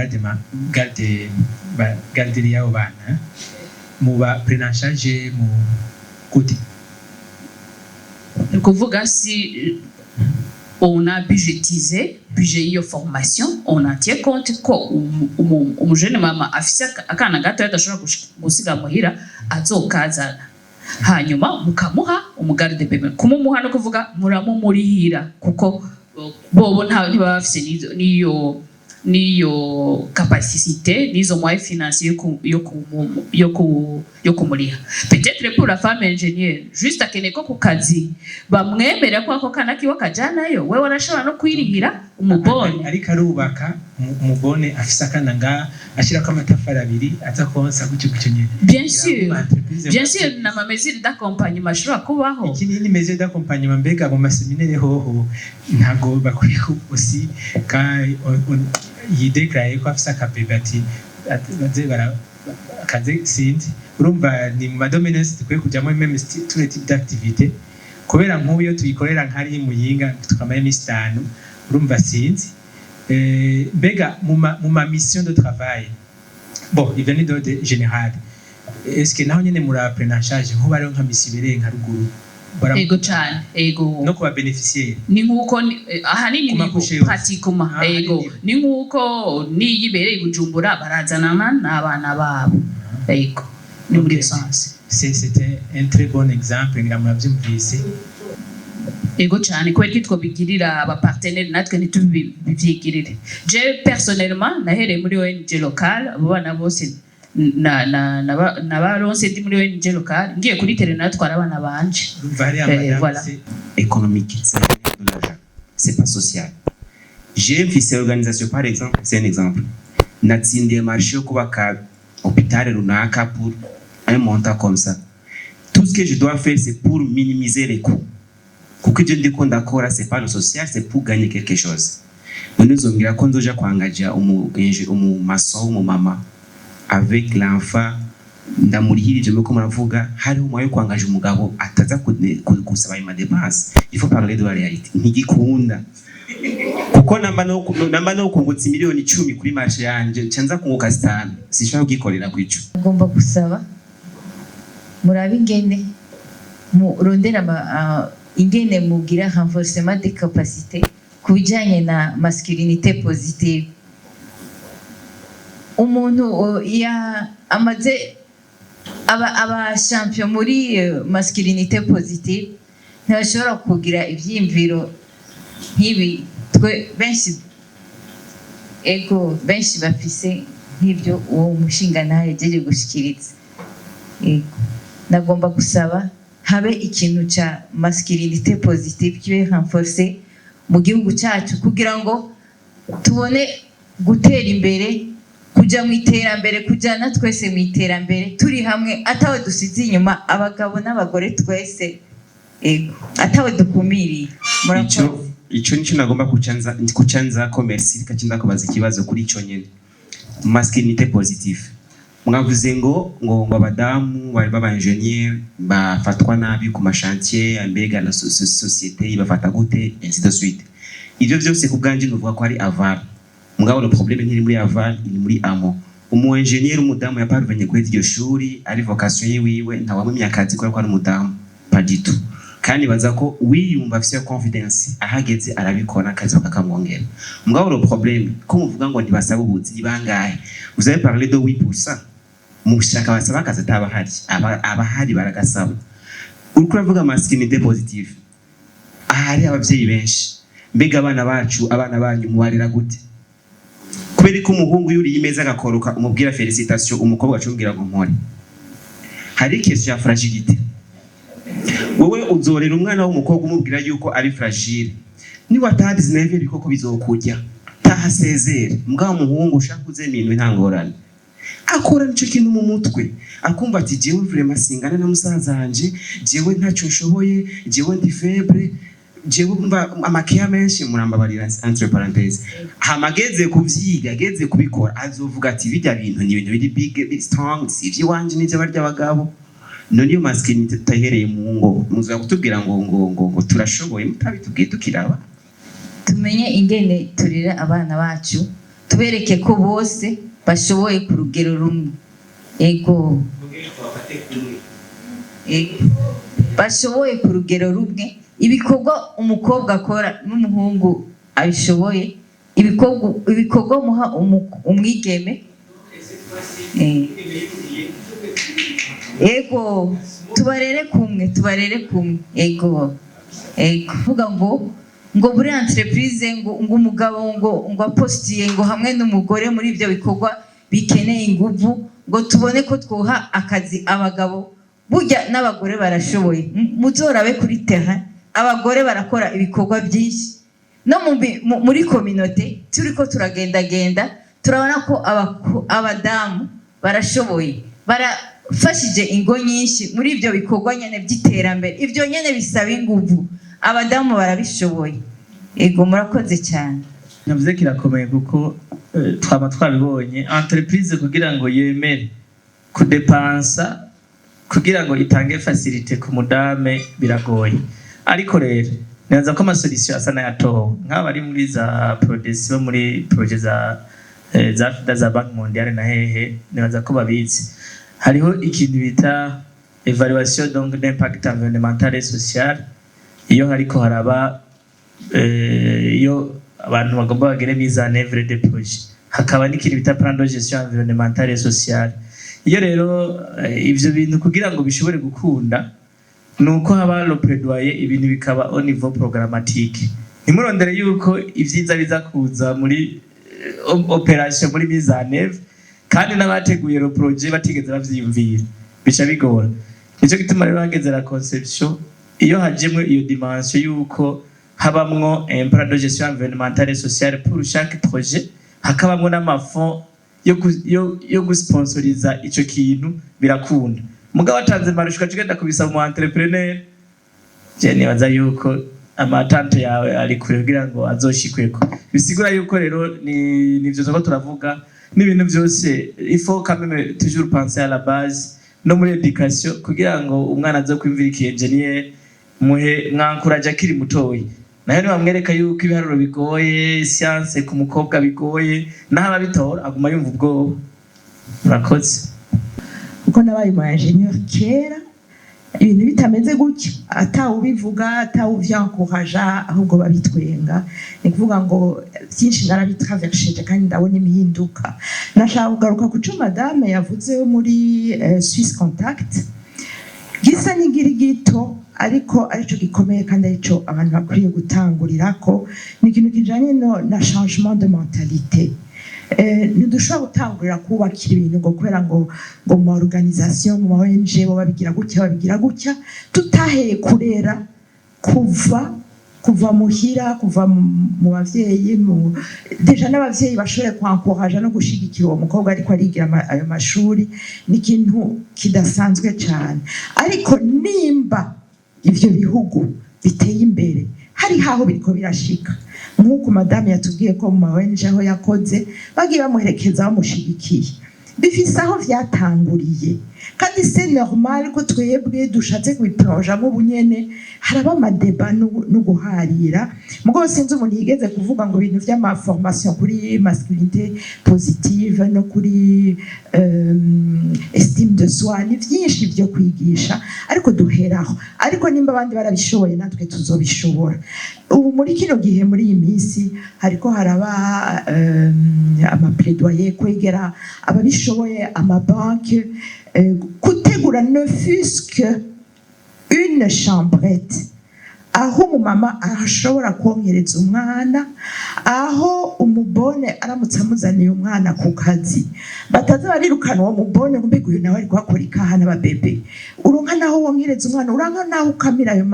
garde yabo bana mu ba prenanshage mu kuti kuvuga si on a budgétisé budget formation on a tient compte ko umujene mama afise akana gato yadashobora gusiga muhira azokazana hanyuma mukamuha umugarde bebe kumumuha no kuvuga muramumurihira kuko bobo ntibafise niyo n'iyo capacité n'izo moyens financiers yo kumuriha. Peut-être pour la femme ingénieure juste akeneye ko ku kazi bamwemera ko ako kana kiwe kajanayo we warashobora no kwirihira umubone ariko arubaka umubone afise akana nga ashirako amatafari abiri aza konsa gutyo nyene. Bien sûr na ma mesure d'accompagnement ashobora kubaho. Ikindi ni mesure d'accompagnement mbega mu maseminaire hoho ntago bakwiye aussi ka yideclare ko afise akabebe ati baze kaze sinzi urumva ni mu madomene tukwiye kujyamo même tous les types d'activités kubera nk'ubu iyo tuyikorera nk'ari muyinga tukamara iminsi 5 urumva sinzi mbega mu ma mission de travail bon il venait de général est-ce que naho nyene muri apprenage nko bari nka misibere nka ruguru ego cyane ego no kuba beneficiaire ni nkuko ahanini ni pratiquement ego ni nkuko niyibereye Bujumbura barazanana n'abana babo ego ni muri sens c'était un très bon exemple ngiramuvyumvise ego cyane ko twitwo bigirira aba partenaire natwe ntitubivyigirire. Je personnellement nahereye muri ONG local abo bana bose na baronse ndi muri ONG local ngiye kuri terrain natwara abana banje. Voilà. Économique, c'est de l'argent, c'est pas social. J'ai vu ces organisations par exemple, c'est un exemple. Natsindiye marché yo kubaka hôpital runaka pour un montant comme ça. Tout ce que je dois faire c'est pour minimiser les coûts. Kuko ibyo ndiko ndakora c'est pas le social, c'est pour gagner quelque chose. None zombira ko nzoja kwangaja maso mama avec l'enfant ndamurihirije muko muravuga hari umwe yo kwangaje umugabo ataza kusaba ima dépense. Il faut parler de la réalité. Ntigikunda kuko namba no kungutsa miliyoni 10 kuri marché yanje cyanza kunguka 5 sishaka kugikorera kwico. Ngomba gusaba murabe ingene mu rondera ingene mugira renforcement des capacités kubijanye na masculinité positive. Umuntu ya amaze aba champion muri masculinité positive ntashobora kugira ivyimviro nk'ibi twe benshi bafise nk'ibyo uwo mushinga naye jeje gushikiriza. Nagomba gusaba habe ikintu cha masculinité positive kibe renforcé mu gihugu cyacu kugira ngo tubone gutera imbere kuja mu iterambere kujana twese mu iterambere turi hamwe atawe dusize inyuma abagabo n'abagore twese atawe dukumiriye. Ico nico nagomba kucanza commerce kacinda kubaza ikibazo kuri ico nyene masculinité positive. Mwavuze ngo abadamu bari baba ingénieur bafatwa nabi ku machantier ambega na société ibafata gute ainsi de suite. Ivyo byose kubganje nuvuga ko ari aval. Mugabo le problème ntiri muri aval ni muri amo. Umu ingénieur umudamu yaparvenye kuri iryo shuri ari vocation yiwe ntawamwe myakazi ko ari umudamu pas du tout. Kandi baza ko wiyumva afite confidence ahageze arabikora akazi bakakamwongera. Mugabo le problème ko muvuga ngo ntibasaba ubuzi ni bangahe. Vous avez parlé de 8%. Mushaka basaba akazi abahari baragasaba. Uriko uravuga masculinité positive. Ahari abavyeyi benshi. Mbega abana banyu mubarira gute? Kubera ko umuhungu yuri imeza agakoroka umubwira félicitations umukobwa acumbwira ngo mpore. Hari question ya fragilité. Wowe uzorera umwana w'umukobwa umubwira yuko ari fragile. Ni wataha 19 bikoko bizokujya. Taha sezere. Mbwa umuhungu ushaka kuzeminwe ntangorane. Akora nico kintu mu mutwe. Akumva ati jewe vraiment singana na musaza wanje, jewe ntacyo nshoboye, jewe ndi faible, jewe mba amakiya menshi murambabarira entre parenthèses. Hamageze kuvyiga, ageze kubikora azovuga ati bijya bintu ni ibintu biri big strong, sivyi wanje n'ivyo barya abagabo. None yo masculinité tahereye mu ngo muza kutubwira ngo turashoboye mutabitubwiye tukiraba. Tumenye ingene turira abana bacu tubereke ko bose bashoboye ku rugero rumwe. Bashoboye ku rugero rumwe. Ibikorwa umukobwa akora n'umuhungu abishoboye. Ibikorwa muha umwigeme. tubarere kumwe. Vuga ngo ngo buri entreprise ngo umugabo ngo apostiye ngo hamwe n'umugore muri ibyo bikorwa bikeneye inguvu ngo tubone ko twoha akazi abagabo. Burya n'abagore barashoboye, muzorabe kuri terrain abagore barakora ibikorwa byinshi no muri communauté. Turiko turagendagenda turabona ko abadamu barashoboye, barafashije ingo nyinshi muri ibyo bikorwa nyene by'iterambere. Ibyo nyene bisaba inguvu, abadamu barabishoboye. Ego murakoze cyane. Navuze kirakomeye kuko twaba twabibonye entreprise kugira ngo yemere kudepansa kugira ngo itange facilité ku mudame biragoye. Ariko rero naza ko amasolution asa n'ayatowe nk'abari muri za production muri projet za Banque Mondiale na hehe, naza ko babizi hariho ikintu bita evaluation donc d'impact environnemental et social. Iyo hariko haraba iyo abantu bagomba bagere mise en œuvre de projet, hakaba n'ikintu bita plan de gestion environnementale et sociale. Iyo rero ivyo bintu kugira ngo bishobore gukunda nuko haba le plaidoyer, ibintu bikaba au niveau programmatique. Ntimurondere yuko ivyiza biza kuza muri operation muri mise en œuvre kandi n'abateguye le projet batigeze bavyiyumvira, bica bigora. Nico gituma rero hageze la conception, iyo hajemwe iyo dimension yuko habamwo un plan de gestion environnementale et sociale pour chaque projet, hakabamwo n'amafond yo gusponsoriza ico kintu, birakunda. Mugabo watanze marushuka cugenda kubisaba mu entrepreneur, je nibaza yuko amatante yawe ari kure kugira ngo azoshikweko. Bisigura yuko rero nivyo zoko turavuga n'ibintu byose, il faut quand même toujours penser à la base no muri education kugira ngo umwana aze kwimvira iki engineer muhe mwankuraje akiri mutoyi. Nayo bamwereka yuko ibiharuro bigoye, science ku mukobwa bigoye, naho ababitora aguma yumva ubwoba. Murakoze. Uko nabaye mu ingénieur kera ibintu bitameze gutya, atawubivuga atawuvyankoraja, ahubwo babitwenga. Ni kuvuga ngo byinshi narabitravershije kandi ndabona imihinduka. Nashaka kugaruka ku cyo madame yavuze muri Swiss Contact, gisa n'igirigito ariko arico gikomeye kandi arico abantu bakwiye gutangurirako. Ni ikintu kijanye na changement de mentalité. Ntidushobora gutangurira kubakira ibintu ngo kubera ngo mu organisation mu ONG bo babigira gutya tutaheye kurera kuva muhira, kuva mu bavyeyi, deja n'abavyeyi bashobore kwankuraja no gushigikira uwo mukobwa ariko arigira ayo mashuri. Ni ikintu kidasanzwe cyane. Ariko nimba ivyo bihugu biteye imbere hari haho biriko birashika, nk'uko madame yatubwiye ko mu ONG aho yakoze bagiye bamuherekeza bamushigikiye, bifise aho vyatanguriye. Kandi c'est normal ko twebwe dushatse kubiproja mu bunyene haraba amadeba no guharira. Mugabo sinzi umuntu yigeze kuvuga ngo ibintu vy'ama formation kuri masculinité positive no kuri estime de soi ni vyinshi byo kwigisha, ariko duheraho. Ariko nimba abandi barabishoboye natwe tuzobishobora. Ubu muri kino gihe muri iyi minsi hariko haraba amaplaidoyer kwegera ababishoboye, amabanki kutegura ne fût-ce que une chambrette aho umumama ashobora kongereza umwana, aho umubone aramutse amuzaniye umwana ku kazi bataza barirukana uwo mubone ngo mbega uyu nawe ari kuhakora ikaha n'ababebe. Uronka naho wongereza umwana, uranka naho ukamira ayo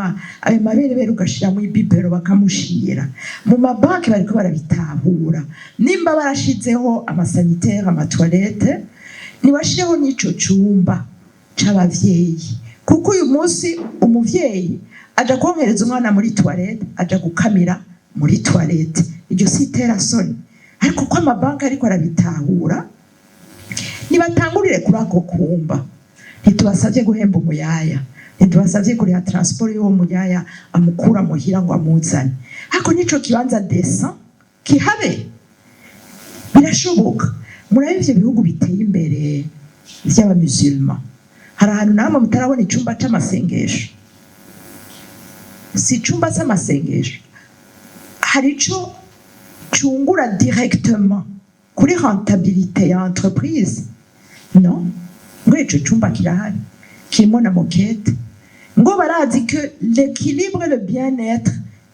maberebere ugashira mu ibibero bakamushira. Mu mabanki bariko barabitahura, nimba barashizeho amasanitaire, amatoilette, nibashireho n'ico cumba c'abavyeyi, kuko uyu munsi umuvyeyi aja kongereza umwana muri toilette, aja gukamira muri toilette. Iryo si terasoni. Ariko ko amabanki ariko arabitahura, nibatangurire kuri ako kumba. Ntitubasavye guhemba umuyaya, ntitubasavye kuriha transport y'uwo muyaya amukura muhira ngo amuzane, ariko nico kibanza decent kihabe. Birashoboka. Murabe ivyo bihugu biteye imbere vy'aba musulman, hari ahantu namwe mutarabona icumba c'amasengesho. Si icumba c'amasengesho, hari ico cungura directement kuri rentabilité ya entreprise. Non, ngo ico cumba kirahari, kirimo na moquette. Ngo barazi que l'équilibre et le bien-être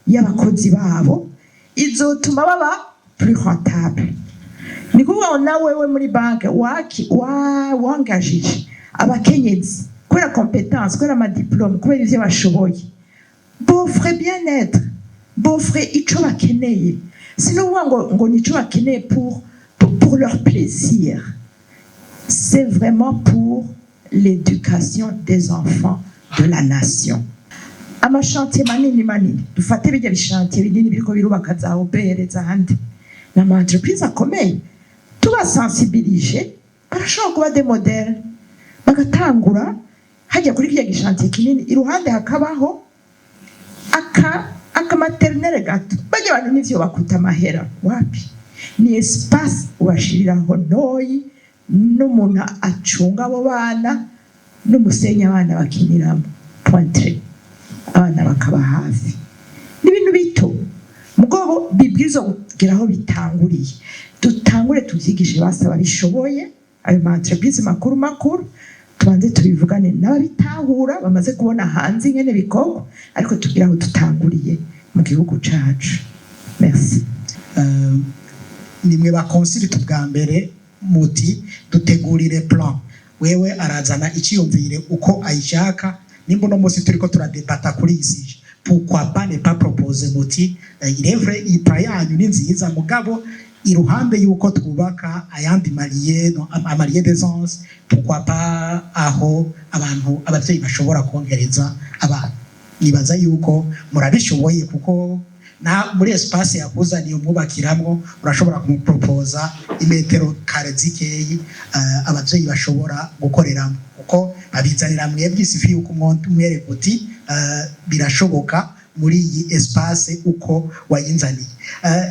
y'abakozi babo izotuma baba plus rentable. Ni kuvuga nawe we muri banke wangajije abakenyezi kubera compétence, kubera amadiplome, kubera ivyo bashoboye, bofre bien-être, bofre ico bakeneye, sinuvuga ngo nico bakeneye pour leur plaisir. C'est vraiment pour l'éducation des enfants de la nation. Amashantiye manini dufate bijya bishantiye binini biriko birubaka za obereza handi na ma entreprise akomeye tubasensibilije barashobora kuba des modèles bagatangura hajya kuri kijya gishantiye kinini iruhande hakabaho aka maternelle gato bajya abantu n'ivyo bakuta amahera wapi ni espace ubashiriraho ntoyi n'umuntu acunga abo bana n'umusenyi abana bakiniramo pointre abana bakaba hafi n'ibintu bito mugabo bibwirizwa kugera aho bitanguriye dutangure tuvyigishe basaba bishoboye ayo ma entreprise makuru tubanze tubivugane n'ababitahura bamaze kubona hanze ingene bikorwa ariko tugira aho dutanguriye mu gihugu cacu. Merci. Nimwe bakonsili tubwa mbere muti dutegurire plan, wewe arazana iciyumvire uko ayishaka, nimba no musi turiko turadebata kuri isi pourquoi pas ne pas proposer muti il est vrai ipa yanyu ni nziza mugabo iruhande yuko twubaka ayandi mariye d'aisance, pourquoi pas aho abantu abavyeyi bashobora kongereza abana. Nibaza yuko murabishoboye kuko na muri espace yakuzaniye umwubakiramwo urashobora kumuproposa imetero kare zikeyi abavyeyi bashobora gukoreramo kuko babizanira mwebwe isifi yuko umwereka uti birashoboka muri iyi espace uko wayinzaniye.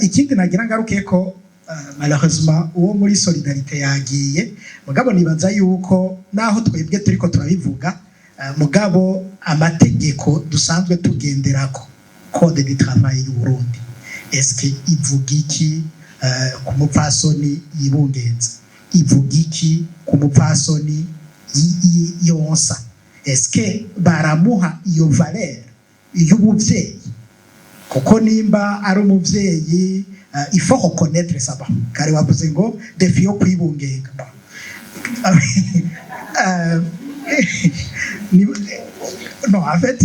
Ikindi nagira ngaruke ko malheureusement uwo muri solidarité yagiye mugabo nibaza yuko naho twebwe turiko turabivuga mugabo amategeko dusanzwe tugenderako code du travail y'u Burundi est-ce que ivuga iki ku mupfasoni yibungenza, ivuga iki ku mupfasoni yonsa, est-ce que baramuha iyo valeur y'ubuvyeyi kuko nimba ari umuvyeyi il faut reconnaître ça ba kare wavuze ngo defi yo kwibungenga no en fait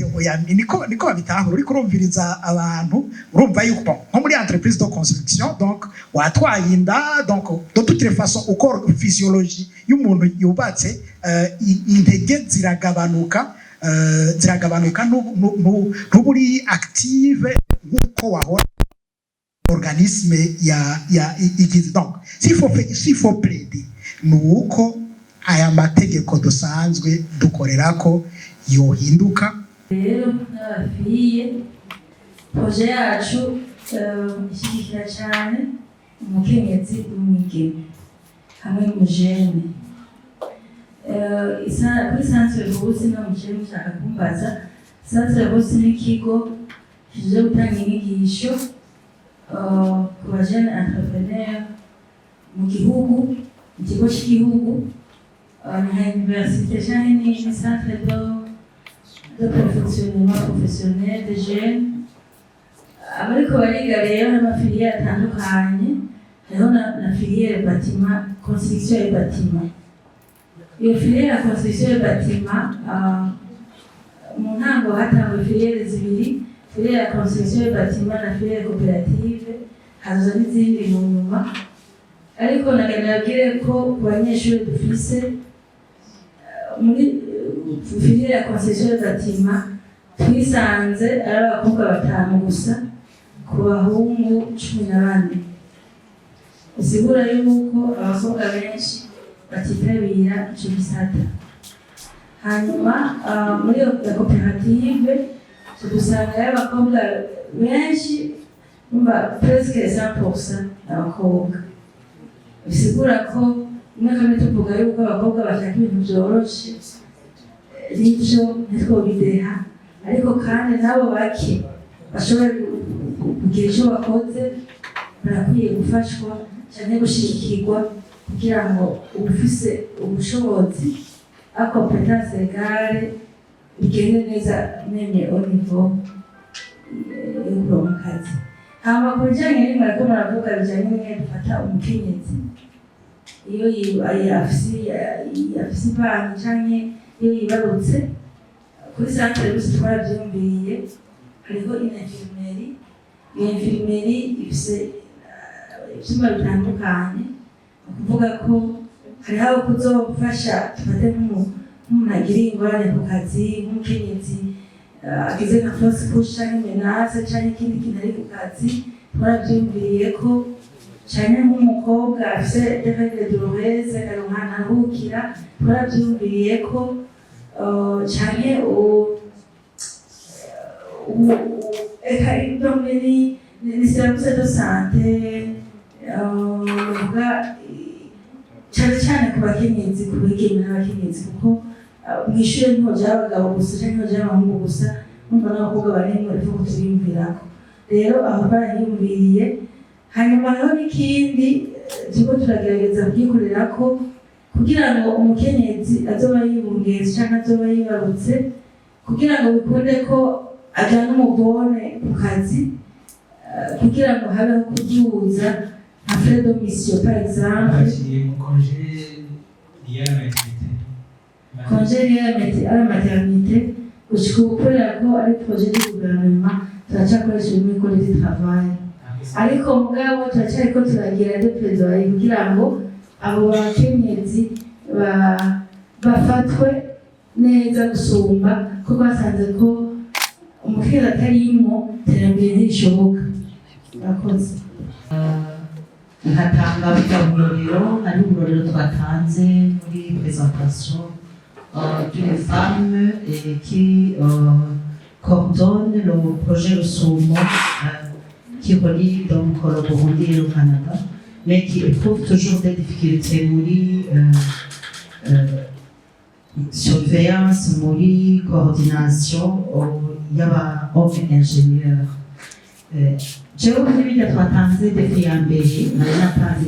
niko babitahura uri kurumviriza abantu urumva yuko nko muri entreprise de construction donc watwaye inda donc de toutes les façons uko physiologie y'umuntu yubatse intege ziragabanuka ntuburi active nkuko wahora organisme ya igize. Donc s'il faut plaider nuko aya mategeko dusanzwe dukorerako yohinduka. Rero n'abafiye projet yacu ishyigikira cyane umukenyezi w'umwigeme hamwe n'umujene kuri Centre Rose no mujene ushaka kumbaza Centre Rose n'ikigo kije gutanga inyigisho ku bajene entrepreneur mu gihugu, ikigo cy'igihugu na université cyane ni Centre de perfectionnement professionnel de jeunes abariko bariga rero n'amafiliere atandukanye hariho na filiere bâtiment construction et bâtiment. Iyo filiere ya construction et bâtiment mu ntango hatangwa filiere zibiri, filiere ya construction et bâtiment na filiere coopérative, haza n'izindi mu nyuma ariko naganabwire ko ku banyeshuri dufise muri filiere ya construction et bâtiment twisanze ari abakobwa batanu gusa ku bahungu 14. Usigura yuko abakobwa benshi batitabira ico gisata. Hanyuma muri iyo koperative dusanga abakobwa benshi presque 100% abakobwa. Usigura ko mwaka tuvuga yuko abakobwa bashaka ibintu byoroshe n'ibyo ntitwobideha ariko kandi nabo bake bashobora kugira icyo bakoze barakwiye gufashwa cyane gushigikirwa kugira ngo ubufise ubushobozi a compétence égale bigende neza meme au niveau yo kuronka akazi. Hama ku bijyanye n'imwe ko muravuga bijyanye n'imwe dufata umukenyezi iyo afise impano canke iyo yibarutse kuri centre bose twaravyumviriye hariho infirmerie. Iyo infirmerie ifise ivyumba bitandukanye, ni ukuvuga ko hariho abo kuzofasha tufate nk'umuntu agira ingorane ku kazi, nk'umukenyezi agize nka force push canke menace canke ikindi kintu ari ku kazi, twaravyumviriye ko canke nk'umukobwa afise defect douloureuse akaronka ntaruhukira, twaravyumviriye ko canke eka idomeni ni service de santé cyane cyane ku bakenyezi, ku bigeme n'abakenyezi, kuko mw'ishure niho ry'abagabo gusa canke niho ry'abahungu gusa, numva n'abakobwa barimwe ariko turiyumvirako. Rero aho barayumviriye. Hanyuma hariho n'ikindi turiko turagerageza kubyikorerako kugira ngo umukenyezi azoba yibungenze canke azoba yibarutse, kugira ngo bikunde ko ajana umugone ku kazi, kugira ngo habeho kuduza nka frais de mission par exemple. Congé lié à la maternité, gushika ubu kubera ko ari projet du gouvernement turacakoresha imikoro du travail, ariko mugabo turacariko turagira de plaidoyer kugira ngo abo bakenyezi bafatwe neza gusumba, ko basanze ko umukenyezi atarimo iterambere ntirishoboka. Murakoze. Nkatanga uburorero, hari uburorero twatanze muri présentation d'une femme qui coordonne le projet Rusumo qui relie donc le Burundi et le Canada, mais qui éprouve toujours des difficultés muri surveillance, muri coordination, yaba homme ingénieur. Jewe muri bijya twatanze defi ya mbere nari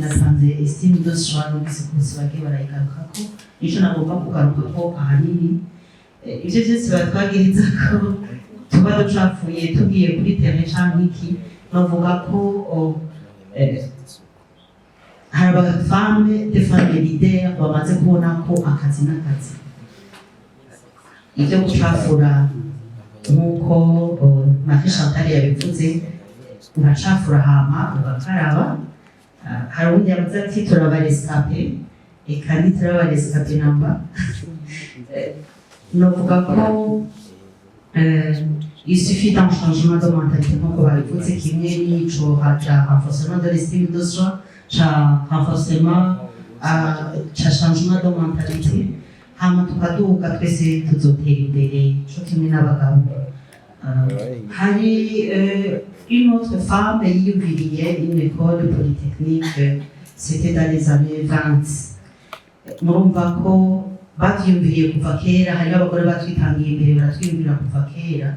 natanze estime de soi n'ubusikuzi bagiye barayigarukako, nico nagomba kugarukako ahanini. Ivyo vyose batwagiriza ko tuba ducafuye tugiye kuri terrain canke iki, novuga ko hari abafame de femme leader bamaze kubona ko akazi n'akazi, ivyo gucafura nk'uko Marie Chantal yabivuze, uracafura hama ugakaraba. Hari ubundi yavuze ati turabarescape, eka ntiturabarescape namba. Novuga ko il suffit d'un changement de mentalité nk'uko babivuze, kimwe n'ico ca renforcement de l'estime de soi, ca renforcement ca changement de mentalité, hama tukaduka twese tuzotera imbere co kimwe n'abagabo. Hari une autre femme yiyumviriye une école polytechnique, c'était dans les années 20. Murumva ko bavyumviriye kuva kera, hari abagore batwitangiye imbere baratwiyumvira kuva kera.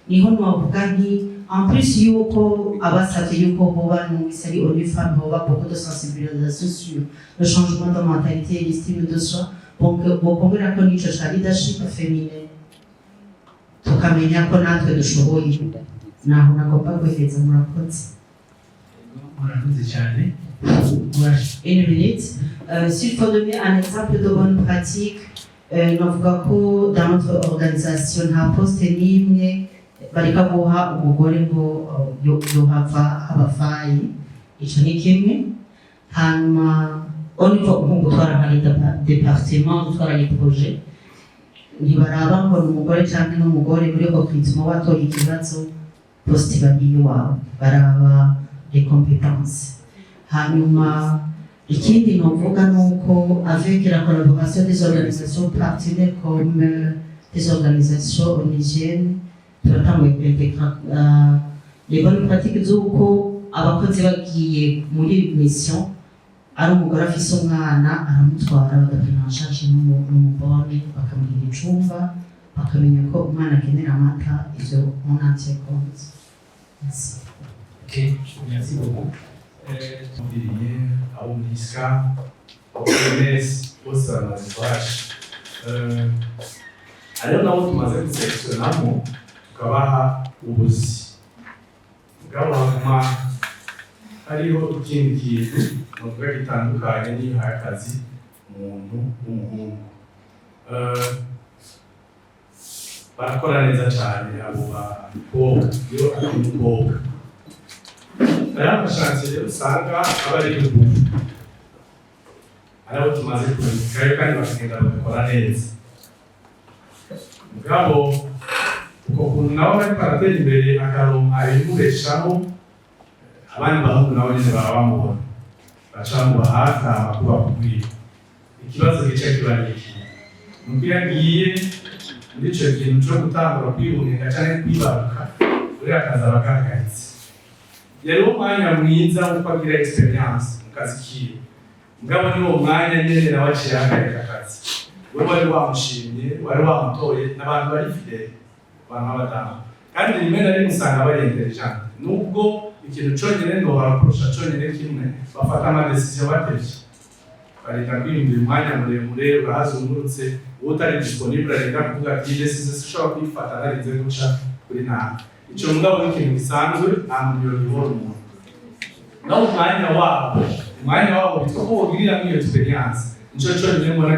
Niho novuga nti en plus yuko abasavye yuko hoba n'uwisari ONU Femmes, hoba beaucoup de sensibilisation sur le changement de mentalité et l'estime de soi, bokongera ko n'ico ca leadership féminin tukamenya ko natwe dushoboye. Naho nagomba guheza. Murakoze. Murakoze cyane. Une minute. S'il faut donner un exemple de bonne pratique, novuga ko dans notre organisation nta poste n'imwe bareka guha umugore ngo yohava abafayi, ico ni kimwe. Hanyuma au niveau nko gutwara nka département, gutwara les projets, ntibaraba ngo n'umugore canke n'umugore muri recrutement batoye ikibazo poste bagiye iwabo, baraba les compétences. Hanyuma ikindi novuga nuko avec la collaboration des organisations partenaires comme des organisations onusiennes, turatanguye kwintegra les bonnes pratiques z'uko abakozi bagiye muri mission, ari umugore afise umwana aramutwara bagapima en charge n'umubone, bakamugira icumba, bakamenya ko umwana akenera amata, ivyo on en tient compte. Merci. Ok, merci beaucoup. Tumbiriye abo muri ISCA, abo MS, bose baramaze kubasha. Hariho nabo tumaze guseleksionamo tukabaha ubuzi urabona hariho ikindi kintu novuga gitandukanye n'iyo hari akazi umuntu w'umuhungu barakora neza cyane abo bakobwa iyo ari umukobwa hariho amashansiye usanga aba ari ingufu aribo tumaze kumenya kandi bakagenda bagakora neza mugabo uko kuntu nabo bariko baratera imbere akaronka ibimubeshaho abandi bahungu nabo nyene baba bamubona baca bamuba hafi amakuba kubwira ikibazo gica kiba ni iki nuko iyo agiye muri ico kintu co gutangura kwibungenga canke kwibaruka uriya akazi aba agahagaritse yari wo mwanya mwiza wo kugira experience mu kazi kiwe mugabo ni wo mwanya nyene nawe aciye ahagarika akazi we wari wamushimye wari wamutoye n'abantu bari fidele abantu b'abadamu kandi rimwe na rimwe usanga bari intelligent nubwo ikintu conyene ndobarapurusha conyene kimwe bafata amadesisiyo batevye bareka kwiyumvira umwanya muremure urahazungurutse utari disponible areka kuvuga ati desisiyo sishobora kuyifata narinze guca kuri nta ico mugabo ni ikintu gisanzwe nta muntu yobihora umuntu naho umwanya wabo bitwa ko wogirira muri iyo experience nico conyene mbona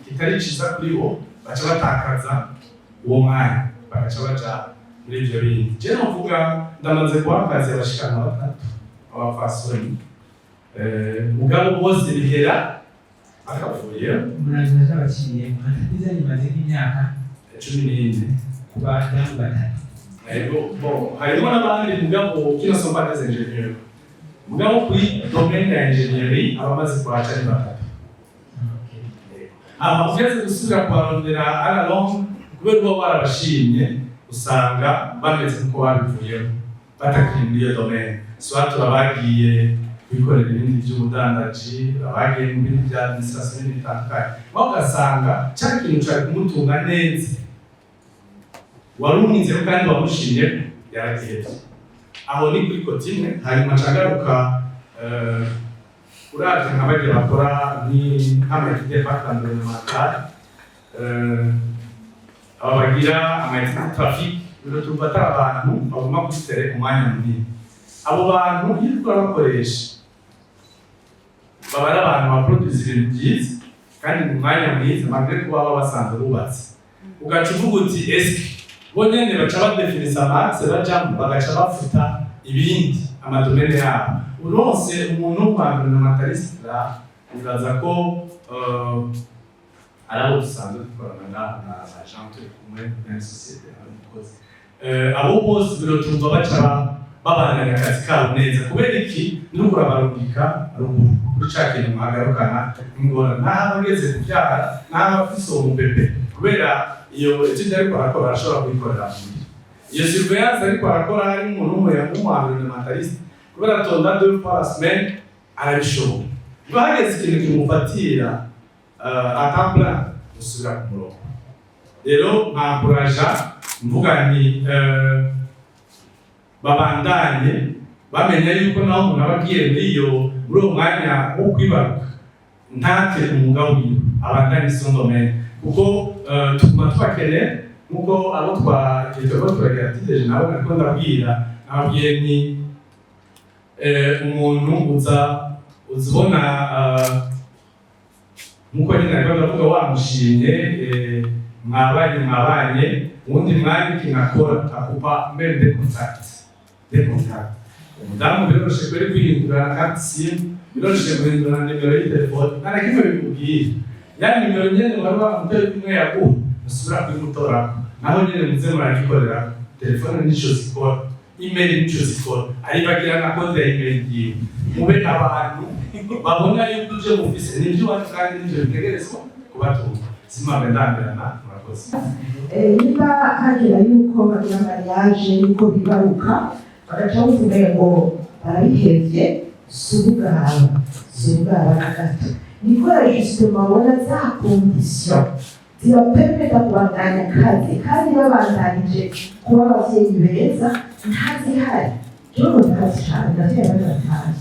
kitari ciza kuri bo baca batakaza uwo mwanya bagaca baja muri ivyo bindi je novuga ndamaze kuba akazi abashikana batatu abafasoni mugabo bose bihera akavuye murangira z'abaciye muhatiza nimaze nk'imyaka 14 ku badamu batatu harimo n'abandi mugabo kino somba des ingénieurs mugabo kuri domaine ya ingénierie abamaze kuhaca ni batatu ugeze gusubira kubarondera along kubera uba warabashimye usanga bameze nk'uko babivuyemo batakiri muri iyo domaine soit abagiye kwikorera ibindi by'ubudandaji abagiye mu bindi bya administration n'ibindi bitandukanye aho ugasanga cya kintu cari kumutunga neza wari umwinzeho kandi wamushimye yaragihebye aho ni kuri kote imwe hanyuma cagaruka uravye nka bagiye bakora nk'amayitide bakanduremantare aba bagira amayitide traffic biro tufata abantu baguma kuri tere umwanya munini abo bantu iyo uriko urabakoresha baba ari abantu baproduce ibintu byiza kandi mu mwanya mwiza malgré ko baba basanzwe bubatse ugaca uvuga uti eske bo nyene baca badefinisa amaxe bajambo bagaca bafuta ibindi amadomene yabo uronse umuntu w'umwanduramentaliste uraza ko arabo dusanzwe dukorana na agent turi kumwe na societe y'abakozi abo bose birotumva baca babandanya akazi kabo neza kubera iki nuko urabarungika ruguru kuri ca kintu mwagarukana ingorane n'aho bageze kubyara n'aho bafise uwo mubebe kubera iyo etude ariko arakora arashobora kuyikorera muri iyo surveillance ariko arakora hari umuntu w'umwanduramentaliste kubera atonda 2 fois la semaine arabishobora niba hageze ikintu kimufatira atapla usubira ku murongo rero nkankuraja mvuga nti babandanye bamenya yuko naho umuntu aba agiye muri uwo mwanya wo kwibaruka ntate umwuga wiwe abandanye izo domaine kuko tuguma tubakeneye nk'uko abo turagira tugejeje nabo nariko ndabwira nababwiye ni umuntu uzibona nk'uko nyine nariko ndavuga wamushimye mwabanye uwundi mwanya ikintu akora akupa mbere de contact umudamu biroroshe kweri kwihindurana kandi simu biroroshe guhindurana nimero y'itelefone nta na kimwe bikubwira ya nimero nyene wari wamutoye kumwe yaguha musubira kuyimutorako naho nyene muze muragikorera telefone nico zikora email nico zikora aribagira na kode ya email yiwe mube abantu babona yuko ivyo mufise nivyo iwanyu kandi nivyo bitegerezwa kubatunga simabe ndambirana murakoze niba hagera yuko bagira mariage yuko bibaruka bagaca bavuga ngo barabihevye surugaba na gato nikora justement babona za condition zibapermeta kubandanya akazi kandi babandanije kuba abavyeyi beza ntazihari rero ndazi cane ndavyeyi bari batanu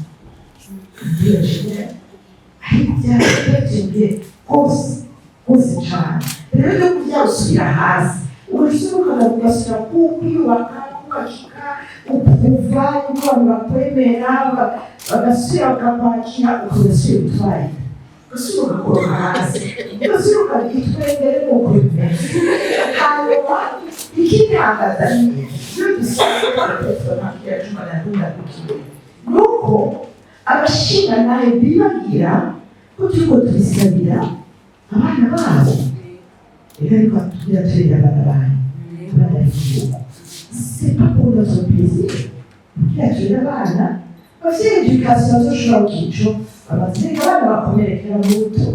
ndiyoshije ariko byarateje rwose cane rero yo kuvyasubira hasi ugasubira ugasubira kwiyubaka ukashika ukuva yuko abantu bakwemera bagasubira bakakwakira ugasubira utwaye ugasubira ugakoroka hasi ugasubira ukagira itwengere nk'uko bimeze hanyuma ikitangaza ni iyo dusanzwe telefone yacu manadunda kukiwe nuko abashinga nawe bibagira ko turiko turisabira abana babo reka ariko tugira turera abana banyu abana b'igihugu c'est pas pour notre plaisir kugira turera abana bafite education bazoshobora kukico abazirika abana bakomerekera mu buto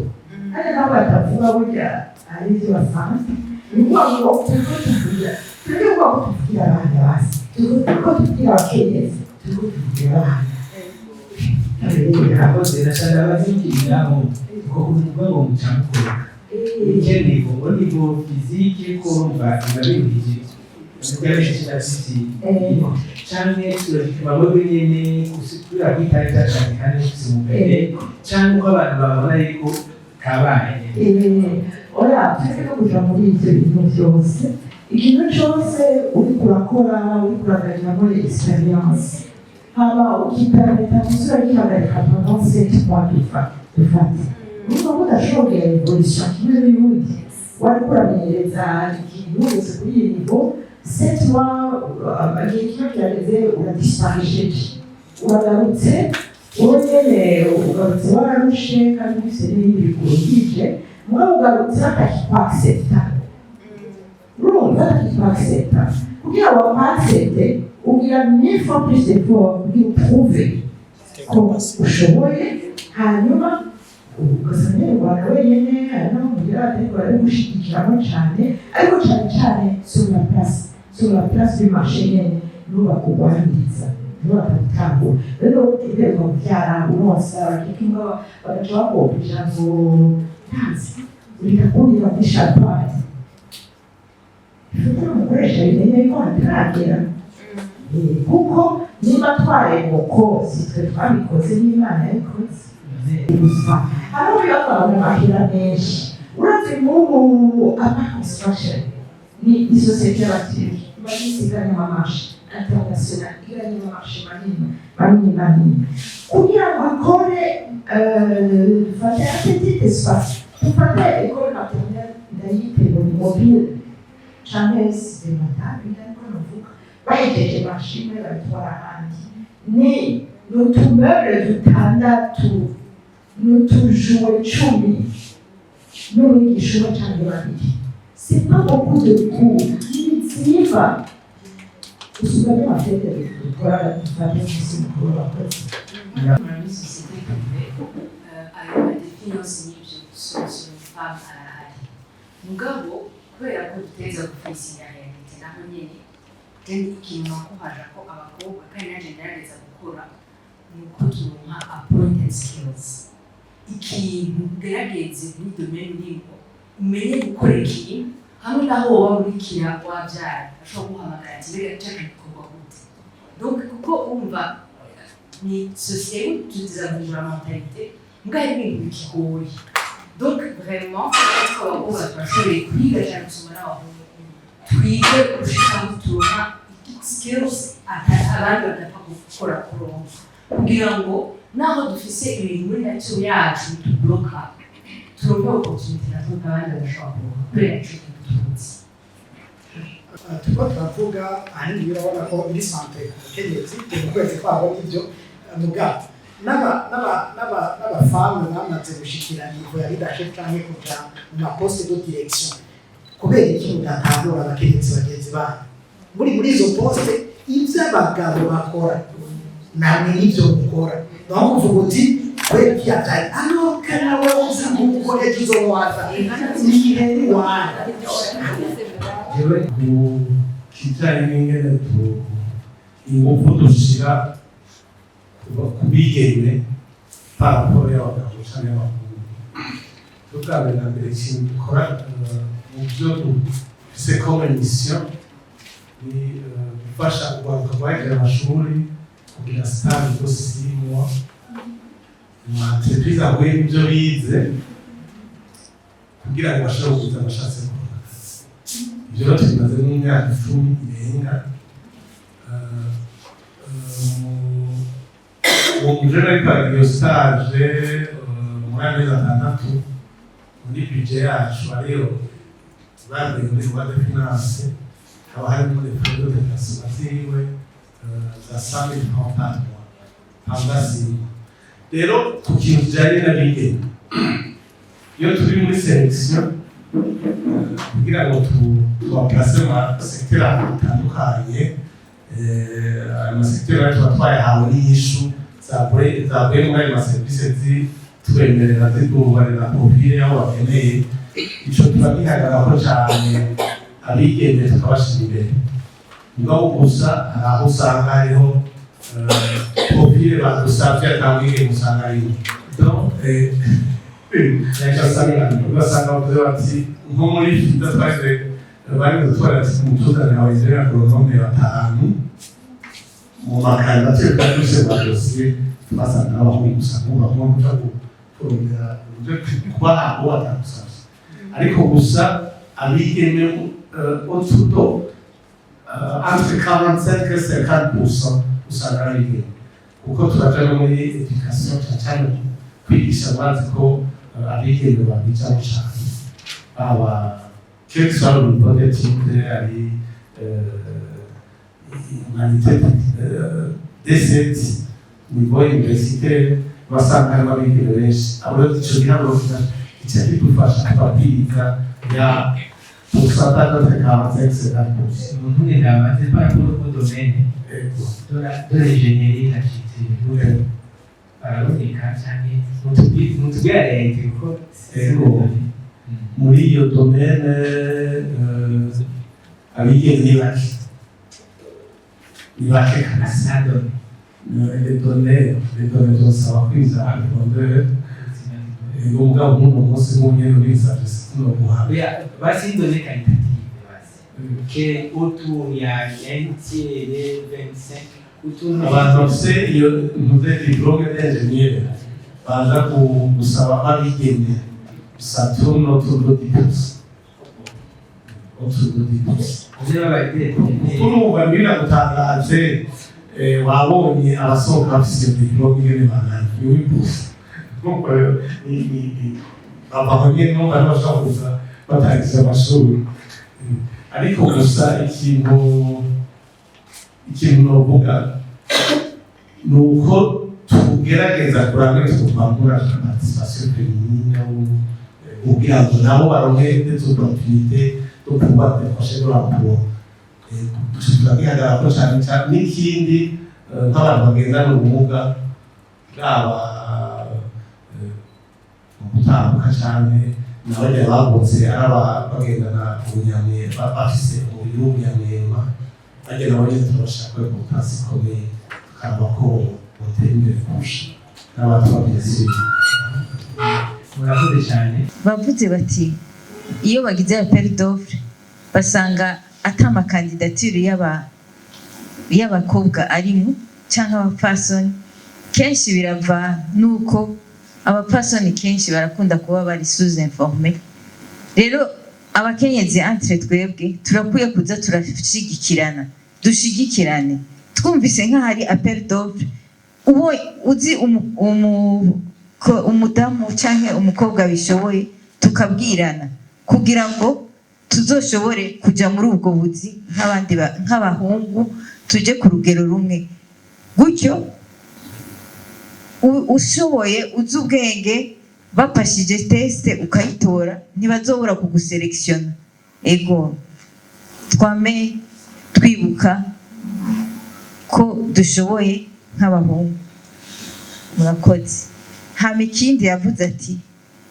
kandi nabo batavuga burya ari ivyo basanzwe ni ukuvuga ngo turiko tuvugira abana basi turiko tuvugira abakenyezi turiko tuvugira abana akoze nashaka abazingiriraho ko kuvuga ngo mucamukoka ikindi ngo nibo fizike ko mba ibabirije byabishije afisi cyane babwe nyene kusura kwitariza cyane kandi kusimumbere cyane uko abantu babona yuko kabaye ora turiko kuja muri ivyo bintu byose ikintu cyose uri kurakora uri kuragarira muri experience haba ukipermeta gusura gihagarika pendant 7 mois dufate niba mudashobora evolution kimwe n'ibindi wari kuramenyereza ikintu wese kuri iyi nivo 7 mois igihe kimwe kirageze uradisparisheje uragarutse wowe nyene ugarutse wararushe kandi ufise n'ibindi bikurungije mugabo ugarutse batakikwaksepta urumva batakikwaksepta kugira ngo bakwaksepe ugira 1000 fois plus d'efforts kugira uprouve ko ushoboye hanyuma ugasanga urwanda wenyine hari n'aho mugira ariko bari gushigikiramo cyane ariko cyane cyane sur la place du marché nyene nibo bakugwaniriza nibo batabitangura rero utegerezwa kubyara uronsa bakikinga bagaca bakopesha ngo ntazi urikakurira muri champagne ifuta umukoresha bimenye ko hataragera kuko niba twaremuko sitwe twabikoze n'imana yabikoze gusa hariho bibakora mu mahera menshi uretse nk'ubu ama construction ni isosiyete y'abaturage bayisiganya amamashe international iganya amamashe manini kugira ngo akore dufate petit espace dufate école maternelle ndayite muri mobile canke sidematari ariko navuga bayigeje mashine babitwara ahandi ni n'utumeuble dutandatu n'utujouet 10 n'umwigisha umwe canke babiri c'est pas beaucoup de cours n'imitsiba usubanye amafete dukora dufate umunsi mukuru w'abakozi muri sosiyete privée ayo madefinance n'ibyo solution femme arahari mugabo kubera ko duteza gufisinya realite naho nyene kandi ikintu nakuhaja ko abakobwa kandi naje ngerageza gukora ni uko turonka appointed skills ikintu ugerageze muri domaine urimo umenye gukora ikintu hamwe naho woba urikira wabyara ashobora guhamagara ati mbega nshaka gikorwa gute donc kuko wumva ni sosiyete tutizavunjura mentalite mbwa hari ibintu bikigoye donc vraiment abakobwa turashoboye kwiga cyane gusoma n'abahungu twige gushikaho turonka skills abandi badapfa gukora kuronka kugira ngo naho dufise ibintu muri nature yacu bitubloka turonke opportunity natwe abandi badashobora kuronka kubera ico tuzi turiko turavuga ahanini birabona ko iri sante umukenyezi mu kwezi kwabo n'ibyo mugabo n'abafamu bamaze gushikira nivo ya leadership canke kuja mu maposte de direction kubera iki mudatangura abakenyezi bagenzi banyu muri izo poste ivyo abagabo bakora namwe n'ivyo mukora naho kuvuga uti kubera iki yataye kana wewe uzi gukora izo waza ni wana jewe ku kijanye n'ingene ingufu dushira kubigeme paraporo y'abagabo canke abahungu tugabwe na mbere ikintu dukora mu byo dufise comme mission ni gufasha urwaruka rwahejeje amashuri kugira stage de 6 mois mu entreprise ahuye n'ibyo bize kugira ngo bashobore kuza bashatse gukora akazi ibyo rero tubimaze n'imyaka 10 irenga uwo mujene ariko aragira stage muri amezi atandatu muri budget yacu ariyo bavuye muri loi de finance haba harimo les frais de déplacement ziwe za 100 000 francs par mois pangasimu rero ku kintu kijanye n'abigeme iyo turi muri selection kugira ngo tubaplase mu secteur atandukanye amasekiteri yacu twayahawe n'inyishu zavuye muri ayo maserivisi twemerera zitubarira profile y'aho bakeneye ico turabihagararaho cane abigeme tukabashira imbere mugabo gusa hari aho usanga hariho profile badusavye atawigeme usanga ariho donc ugasanga bavuze bati nko muri fita twaje bari gutwara umutuzanira wa Israel agronome batanu mu makandidatire kandi bose badosiye basanga n'abahungu gusa n'abahungu kuja kurondera kubaha uwo atamusavye ariko gusa abigeme otuto entre 45 et 50% usanga ari abigeme kuko turaja no muri education cyane kwigisha bazi ko abigeme babijamo cyane baba quel que soit le niveau d'études, humanité, D7, niveau universitaire, basanga harimo abigeme benshi abo rero ico giharuro kica kidufasha ababiga ya pourcentage de 45-50%. Umuntu ndabaze par rapport au domaine de l'ingénierie architecture baraboneka cyane mutubwira leta ko muri iyo domaine abigeme ni bake kabisa les données dosaba kwiza abondere umugabo umuntu umunsi nk'umwe uriza no guhabwa basi données qualitatives basi que autour ya 20 et 25 abantu bafite iyo nouvelle diplôme d'ingénieur baza gusaba abigeme ça tourne autour de 10%. Autour de 10%. Kuko bambira gutangaje wabonye abasohoka bafite diplôme ngene bangana y'ubusa. Donc bava nyine no barashaka kuza batangiza amashuri. Ariko gusa ikintu novuga nuko tugerageza kurangura tukambura participation féminine kugira ngo nabo baronke des opportunités de pouvoir décrocher de l'emploi. Turabihagarara ko cyane cyane n'ikindi nk'abantu bagendana ubumuga bwaba gutambuka cyane n'abajya bagutse ari bagendana ubunyamwema bafise umubiri w'ubunyamwema bagenda abanyeze turabashaka ko pasi ikomeye tukaba ko botera imbere kurusha n'abantu babyesiye. murakoze cyane bavuze bati iyo bagize appel d'offre basanga atama candidature y'abakobwa arimo cyangwa abapfasoni kenshi birava nuko abapfasoni kenshi barakunda kuba bari sous informé rero abakenyezi entre twebwe turakwiye kuza turashigikirana dushigikirane twumvise nk'ahari appel d'offre uwo uzi umudamu canke umukobwa bishoboye tukabwirana kugira ngo tuzoshobore kuja muri ubwo buzi nk'abandi nk'abahungu tuje ku rugero rumwe gutyo ushoboye uzi ubwenge bapashije teste ukayitora ntibazobura kuguselektiona ego twame twibuka ko dushoboye nk'abahungu murakoze hama ikindi yavuze ati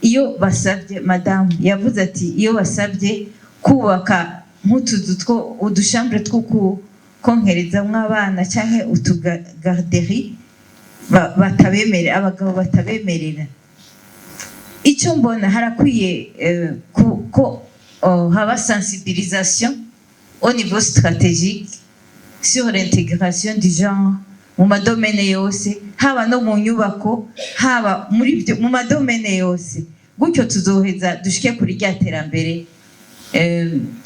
iyo basabye madamu yavuze ati iyo basabye kubaka nk'utuzu udushambure two konkerezamwo abana canke utugarderie batabemerera abagabo batabemerera icyo mbona harakwiye ko haba sensibilisation au niveau stratégique sur l'intégration du genre mu madomene yose haba no mu nyubako haba mu madomene yose gutyo tuzoheza dushike kuri rya terambere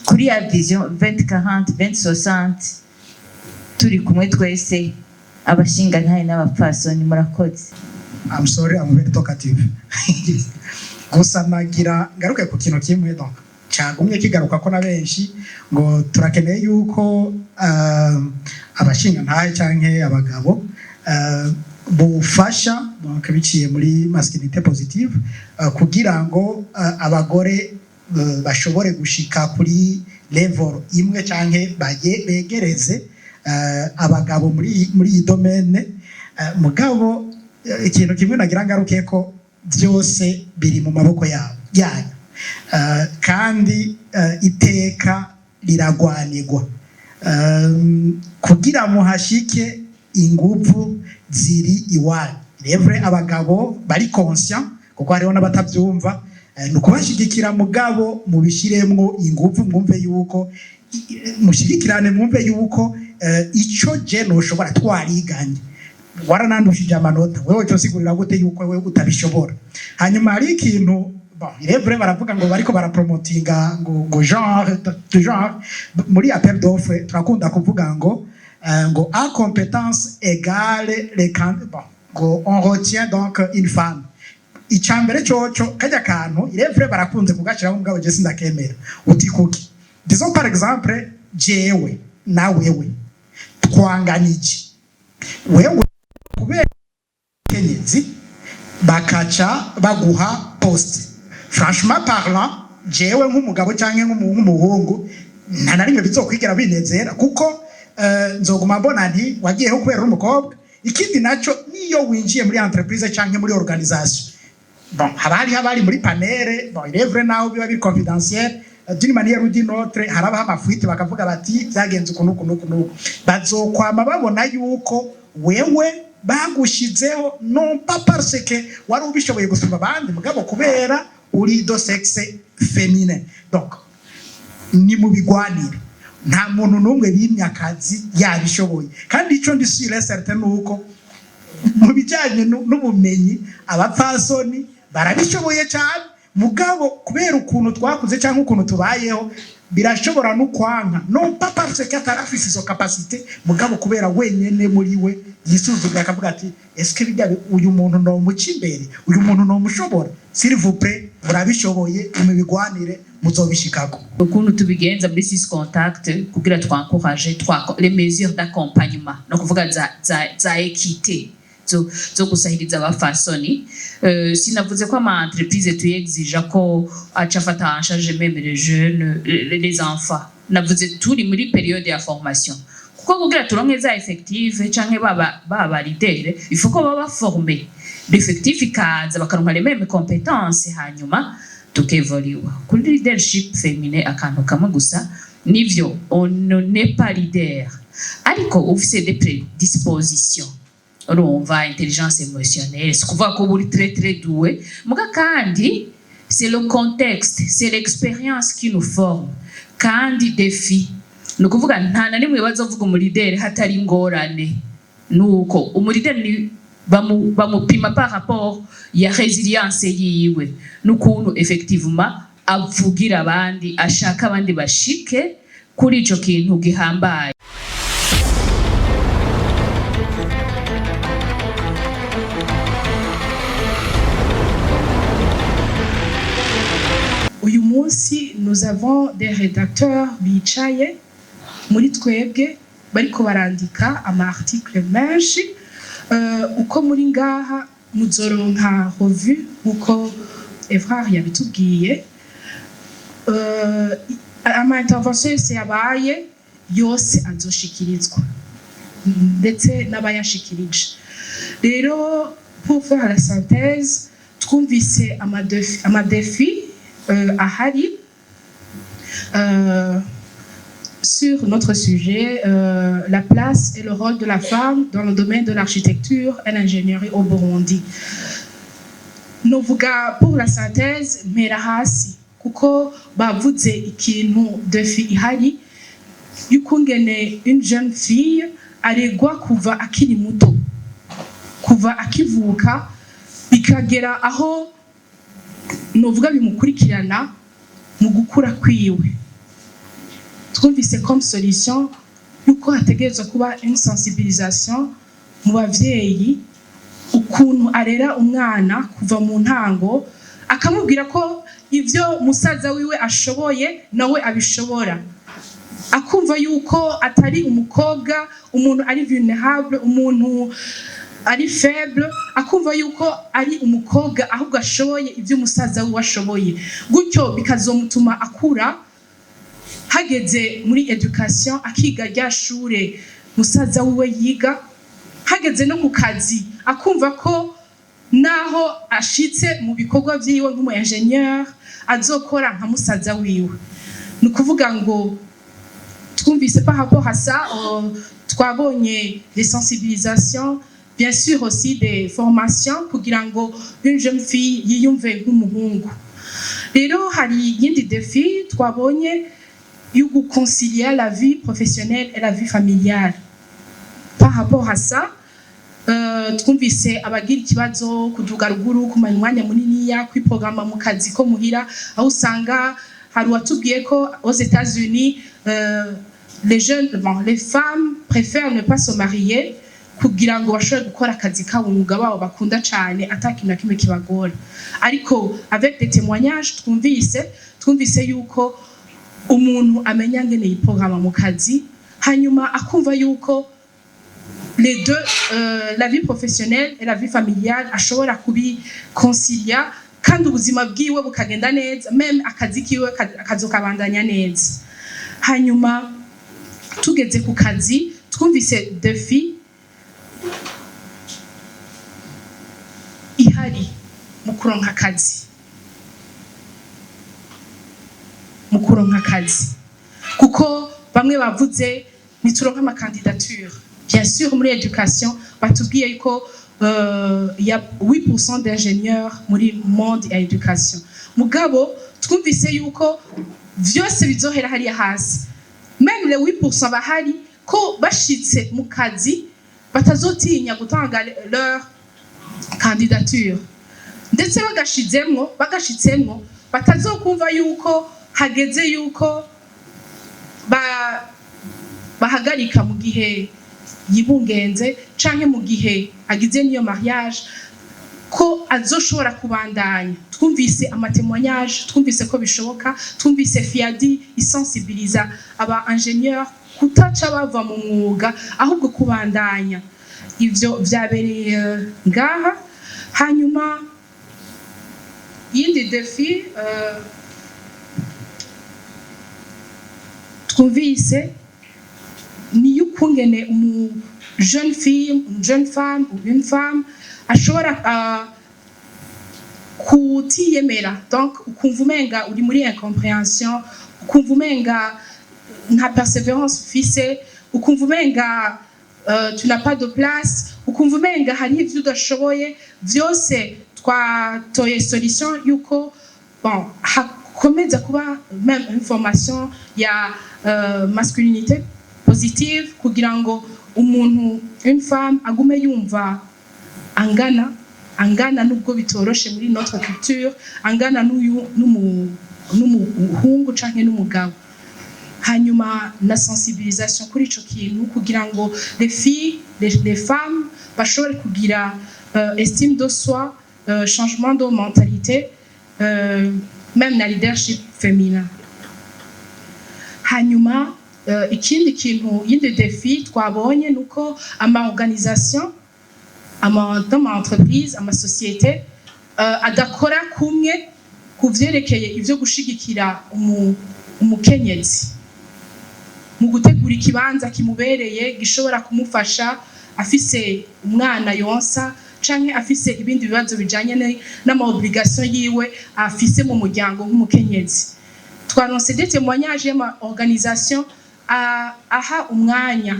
kuri ya vision 2040 2060 turi kumwe twese abashinga ntaye n'abapfasoni murakoze. I'm sorry, I'm very talkative. Gusa nagira ngaruke ku kintu kimwe donc cyagumye kigaruka ko na benshi ngo turakeneye yuko abashinga ntaye canke abagabo bufasha donc biciye muri masculinité positive kugira ngo abagore bashobore gushika kuri level imwe canke begereze abagabo muri iyi domaine mugabo ikintu kimwe nagira ngaruke ko byose biri mu maboko yanyu kandi iteka riragwanirwa kugira muhashike ingufu ziri iwanyu. Revre abagabo bari conscient kuko hariho n'abatabyumva nukubashigikira mugabo mubishiremwo ingufu mwumve yuko mushigikirane mwumve yuko ico je noshobora twariganye waranandushije amanota wewe cyo sigurira gute yuko wewe utabishobora. Hanyuma hari ikintu revre baravuga ngo bariko barapromotinga ngo genre muri appel d'offre turakunda kuvuga ngo à compétence égale les candidats ngo on retient donc une femme. Icambere cyoco kajya kantu revre barakunze kugashira mu mugabo je sindakemera uti kuki disons par exemple jewe na wewe twanganije wewe kubera kenyezi bakaca baguha poste. Franchement parlant jewe nk'umugabo cyangwa nk'umuhungu nta na rimwe bizokwigera binezera kuko nzoguma mbona nti wagiyeho kubera umukobwa. Ikindi naco niyo winjiye muri entreprise cyangwa muri organisation bon habari muri panere bon revre naho biba biri confidentiel d'une manière ou d'une autre haraba amafuite bakavuga bati byagenze ukuntu bazokwama babona yuko wewe bagushizeho non pas parce que wari ubishoboye gusumba abandi mugabo kubera uri do sexe féminin. Donc ni mu bigwanire nta muntu numwe b'imyakazi yabishoboye kandi ico ndi sûr certain nuko mu bijanye n'ubumenyi abapfasoni barabishoboye cyane mugabo kubera ukuntu twakuze cyangwa ukuntu tubayeho birashobora no kwanka non pas parce que atarafise izo capacité mugabo kubera wenyene muri we yisuzumye akavuga ati est-ce que bijya uyu muntu no muci imbere uyu muntu no mushobora s'il vous plaît murabishoboye mubigwanire muzobishikako. Ukuntu tubigenza muri six contact kugira twankorager les mesures d'accompagnement no kuvuga za équité zo gusahiriza abafasoni. Sinavuze ko ama entreprise tuyexija ko acafata en charge même les jeunes les enfants. Navuze turi muri période ya formation kuko kugira turonke za effective canke baba leader il faut ko baba formé l'effectif ikaza bakaronka les mêmes compétences hanyuma tukevoluwa kuri leadership féminin. Akantu kamwe gusa nivyo on n'est pas leader ariko ufise des prédispositions urumva intelligence émotionnelle c'est kuvuga ko buri très doué muga kandi c'est le contexte c'est l'expérience qui nous forme kandi défi nukuvuga nta na rimwe bazovuga umulideri hatari ingorane nuko umulideri bamupima par rapport ya résilience yiwe nukuntu effectivement avugira abandi ashaka abandi bashike kuri ico kintu gihambaye. Uyu munsi nous avons des rédacteurs bicaye muri twebwe bariko barandika ama article menshi uko muri ngaha muzoronka revue uko Evrard yabitubwiye ama intervention yose yabaye yose azoshikirizwa ndetse n'abayashikirije. Rero pour faire la synthèse twumvise ama défi ahari sur notre sujet, la place et le rôle de la femme dans le domaine de l'architecture et l'ingénierie au Burundi. Novuga pour la synthèse mera hasi kuko bavuze ikintu defi ihari yukungene une jeune fille aregwa kuva akiri muto kuva akivuka bikagera aho novuga bimukurikirana mu gukura kwiwe. Twumvise comme solution yuko hategerezwa kuba une sensibilisation mu bavyeyi ukuntu arera umwana kuva mu ntango akamubwira ko ivyo musaza wiwe ashoboye nawe abishobora, akumva yuko atari umukobwa, umuntu ari vulnerable, umuntu ari faible, akumva yuko ari umukobwa ahubwo ashoboye ivyo umusaza wiwe ashoboye, gutyo bikazomutuma akura hageze muri education akiga rya shure musaza wiwe yiga, hageze no ku kazi akumva ko naho ashitse mu bikorwa vyiwe nk'umu ingénieur azokora nka musaza wiwe. Ni ukuvuga ngo twumvise par rapport à ça, twabonye des sensibilisations, bien sûr aussi des formations kugira ngo une jeune fille yiyumve nk'umuhungu. Rero hari yindi défi twabonye yo concilier la vie professionnelle et la vie familiale. Par rapport à ça, twumvise abagira ikibazo kuduga ruguru kumanya umwanya muniniya kwiprograma mu kazi ko muhira, aho usanga hari uwatubwiye ko aux États-Unis les femmes préfèrent ne pas se marier kugira ngo bashobore gukora akazi kabo umwuga wabo bakunda cyane atakintu na kimwe kibagora. Ariko avec des témoignages twumvise yuko umuntu amenya ngene yiprograma mu kazi, hanyuma akumva yuko les deux, la vie professionnelle et la vie familiale ashobora kubiconcilia kandi ubuzima bwiwe bukagenda neza, même akazi kiwe akazokabandanya neza. Hanyuma tugeze ku kazi twumvise défi ihari mu kuronka akazi, kuko bamwe bavuze nituronka amakandidature. Bien sûr, muri education batubwiye ko il y a 8% d'ingénieurs muri monde ya education. Mugabo twumvise yuko vyose bizohera hariya hasi. Même les 8% bahari ko bashitse mu kazi batazotinya gutanga leur candidature. Ndetse bagashitsemwo batazokumva yuko hageze yuko bahagarika mu gihe yibungenze canke mu gihe agize niyo mariage ko azoshobora kubandanya. Twumvise amatémoignage, twumvise ko bishoboka, twumvise FIADI isensibiliza aba ingénieur kutaca bava mu mwuga ahubwo kubandanya. Ivyo vyabereye ngaha. Hanyuma yindi défi twumvise ni ukungene umu jeune fille, une jeune femme ou une femme ashobora kutiyemera, donc ukumva umenga uri muri incompréhension, ukumva umenga nta persévérance ufise, ukumva umenga tu n'as pas de place, ukumva umenga hari ivyo udashoboye. Vyose twatoye solution yuko bon hakomeza kuba même une formation ya masculinité positive kugira ngo umuntu une femme agume yumva angana nubwo bitoroshe muri notre culture, angana n'umuhungu canke n'umugabo. Hanyuma na sensibilisation kuri ico kintu kugira ngo les filles, les femmes bashobore kugira estime de soi, changement de mentalité, même na leadership féminin. Hanyuma ikindi kintu yindi défi twabonye nuko organisation dans ma entreprise, ama société adakora kumwe kuvyerekeye ivyo gushigikira umukenyezi mu gutegura ikibanza kimubereye gishobora kumufasha afise umwana yonsa canke afise ibindi bibazo bijanye n'ama obligation yiwe afise mu muryango nk'umukenyezi. Twaronse des témoignages y'ama organisation aha umwanya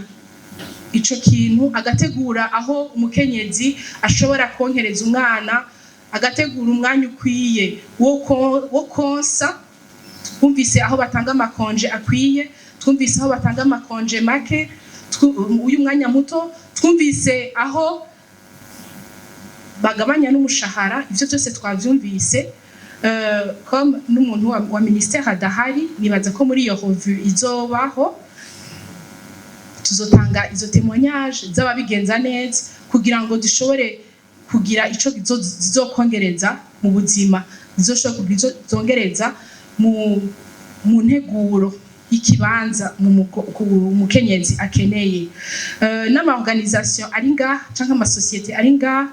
ico kintu, agategura aho umukenyezi ashobora konkereza umwana, agategura umwanya ukwiye wo konsa. Twumvise aho batanga amakonje akwiye, twumvise aho batanga amakonje make uyu mwanya muto, twumvise aho bagabanya n'umushahara. Ivyo byose twavyumvise. Comme n'umuntu wa ministère adahari, nibaza ko muri iyo revue izobaho tuzotanga izo témoignage z'ababigenza neza kugira ngo dushobore kugira ico zizokongereza mu buzima, zizoshobora kuzongereza mu nteguro ikibanza mu mukenyezi akeneye. N'ama organisation ari ngaha canke ama société ari ngaha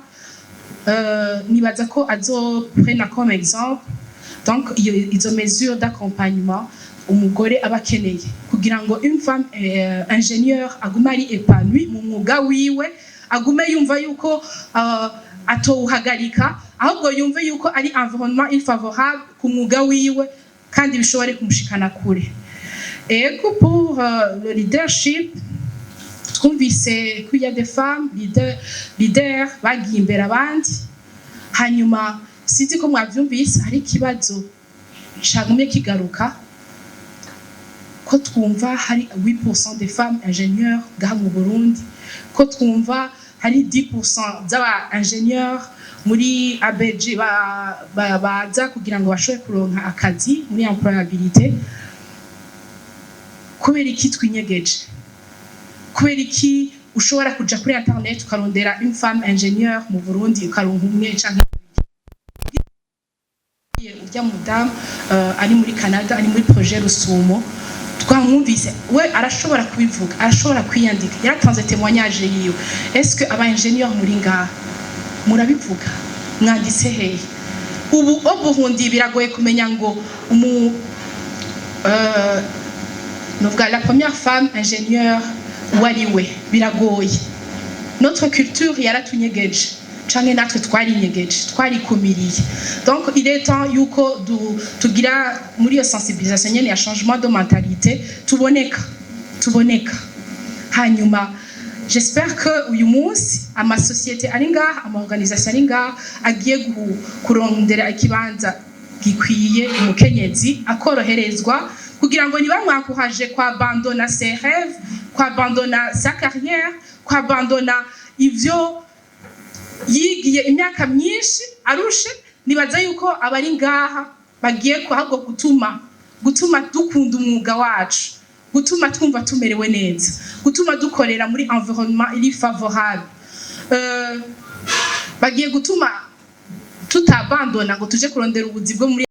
nibaza ko azoprena comme exemple donc izo mesures d'accompagnement umugore aba akeneye kugira ngo une femme ingénieur agume ari épanouie mu mwuga wiwe, agume yumva yuko atowuhagarika, ahubwo yumve yuko ari environnement favorable ku mwuga wiwe kandi bishobore kumushikana kure. Ego pour le leadership twumvise ko il y a des femmes leaders bagiye imbere abandi, hanyuma sinzi ko mwavyumvise hari ikibazo cagumye kigaruka ko twumva hari 8% des femmes ingénieurs ngaha mu Burundi, ko twumva hari 10% z'aba ingénieurs muri ABG baza kugira ngo bashobore kuronka akazi muri employabilité. Kubera iki twinyegeje? Kubera iki ushobora kuja kuri internet ukarondera une femme ingénieure mu Burundi ukaronka umwe canke urya mudamu ari muri Canada ari muri projet Rusumo, twamwumvise we arashobora kubivuga, arashobora kwiyandika, yaratanze témoignage yiwe. Est-ce que aba ingénieur muri ngaha murabivuga mwanditse hehe? Ubu Burundi biragoye kumenya ngo la première femme ingénieure wariwe biragoye. Notre culture yaratunyegeje canke natwe twarinyegeje twarikumiriye. Donc il est temps yuko tugira muri iyo sensibilisation nyene ya changement de mentalité tuboneka hanyuma j'espère que uyu munsi ama société ari ngaha, ama organisation ari ngaha agiye kurondera ikibanza gikwiye umukenyezi akoroherezwa kugira ngo ntibamwakuhaje kwa abandona ses rêves, kwa abandona sa carrière, kwa abandona ivyo yigiye imyaka myinshi arushe. Nibaza yuko abari ngaha bagiye ahubwo gutuma dukunda umwuga wacu, gutuma twumva tumerewe neza, gutuma dukorera muri environnement iri favorable, bagiye gutuma tutabandona ngo tuje kurondera ubuzi bwo muri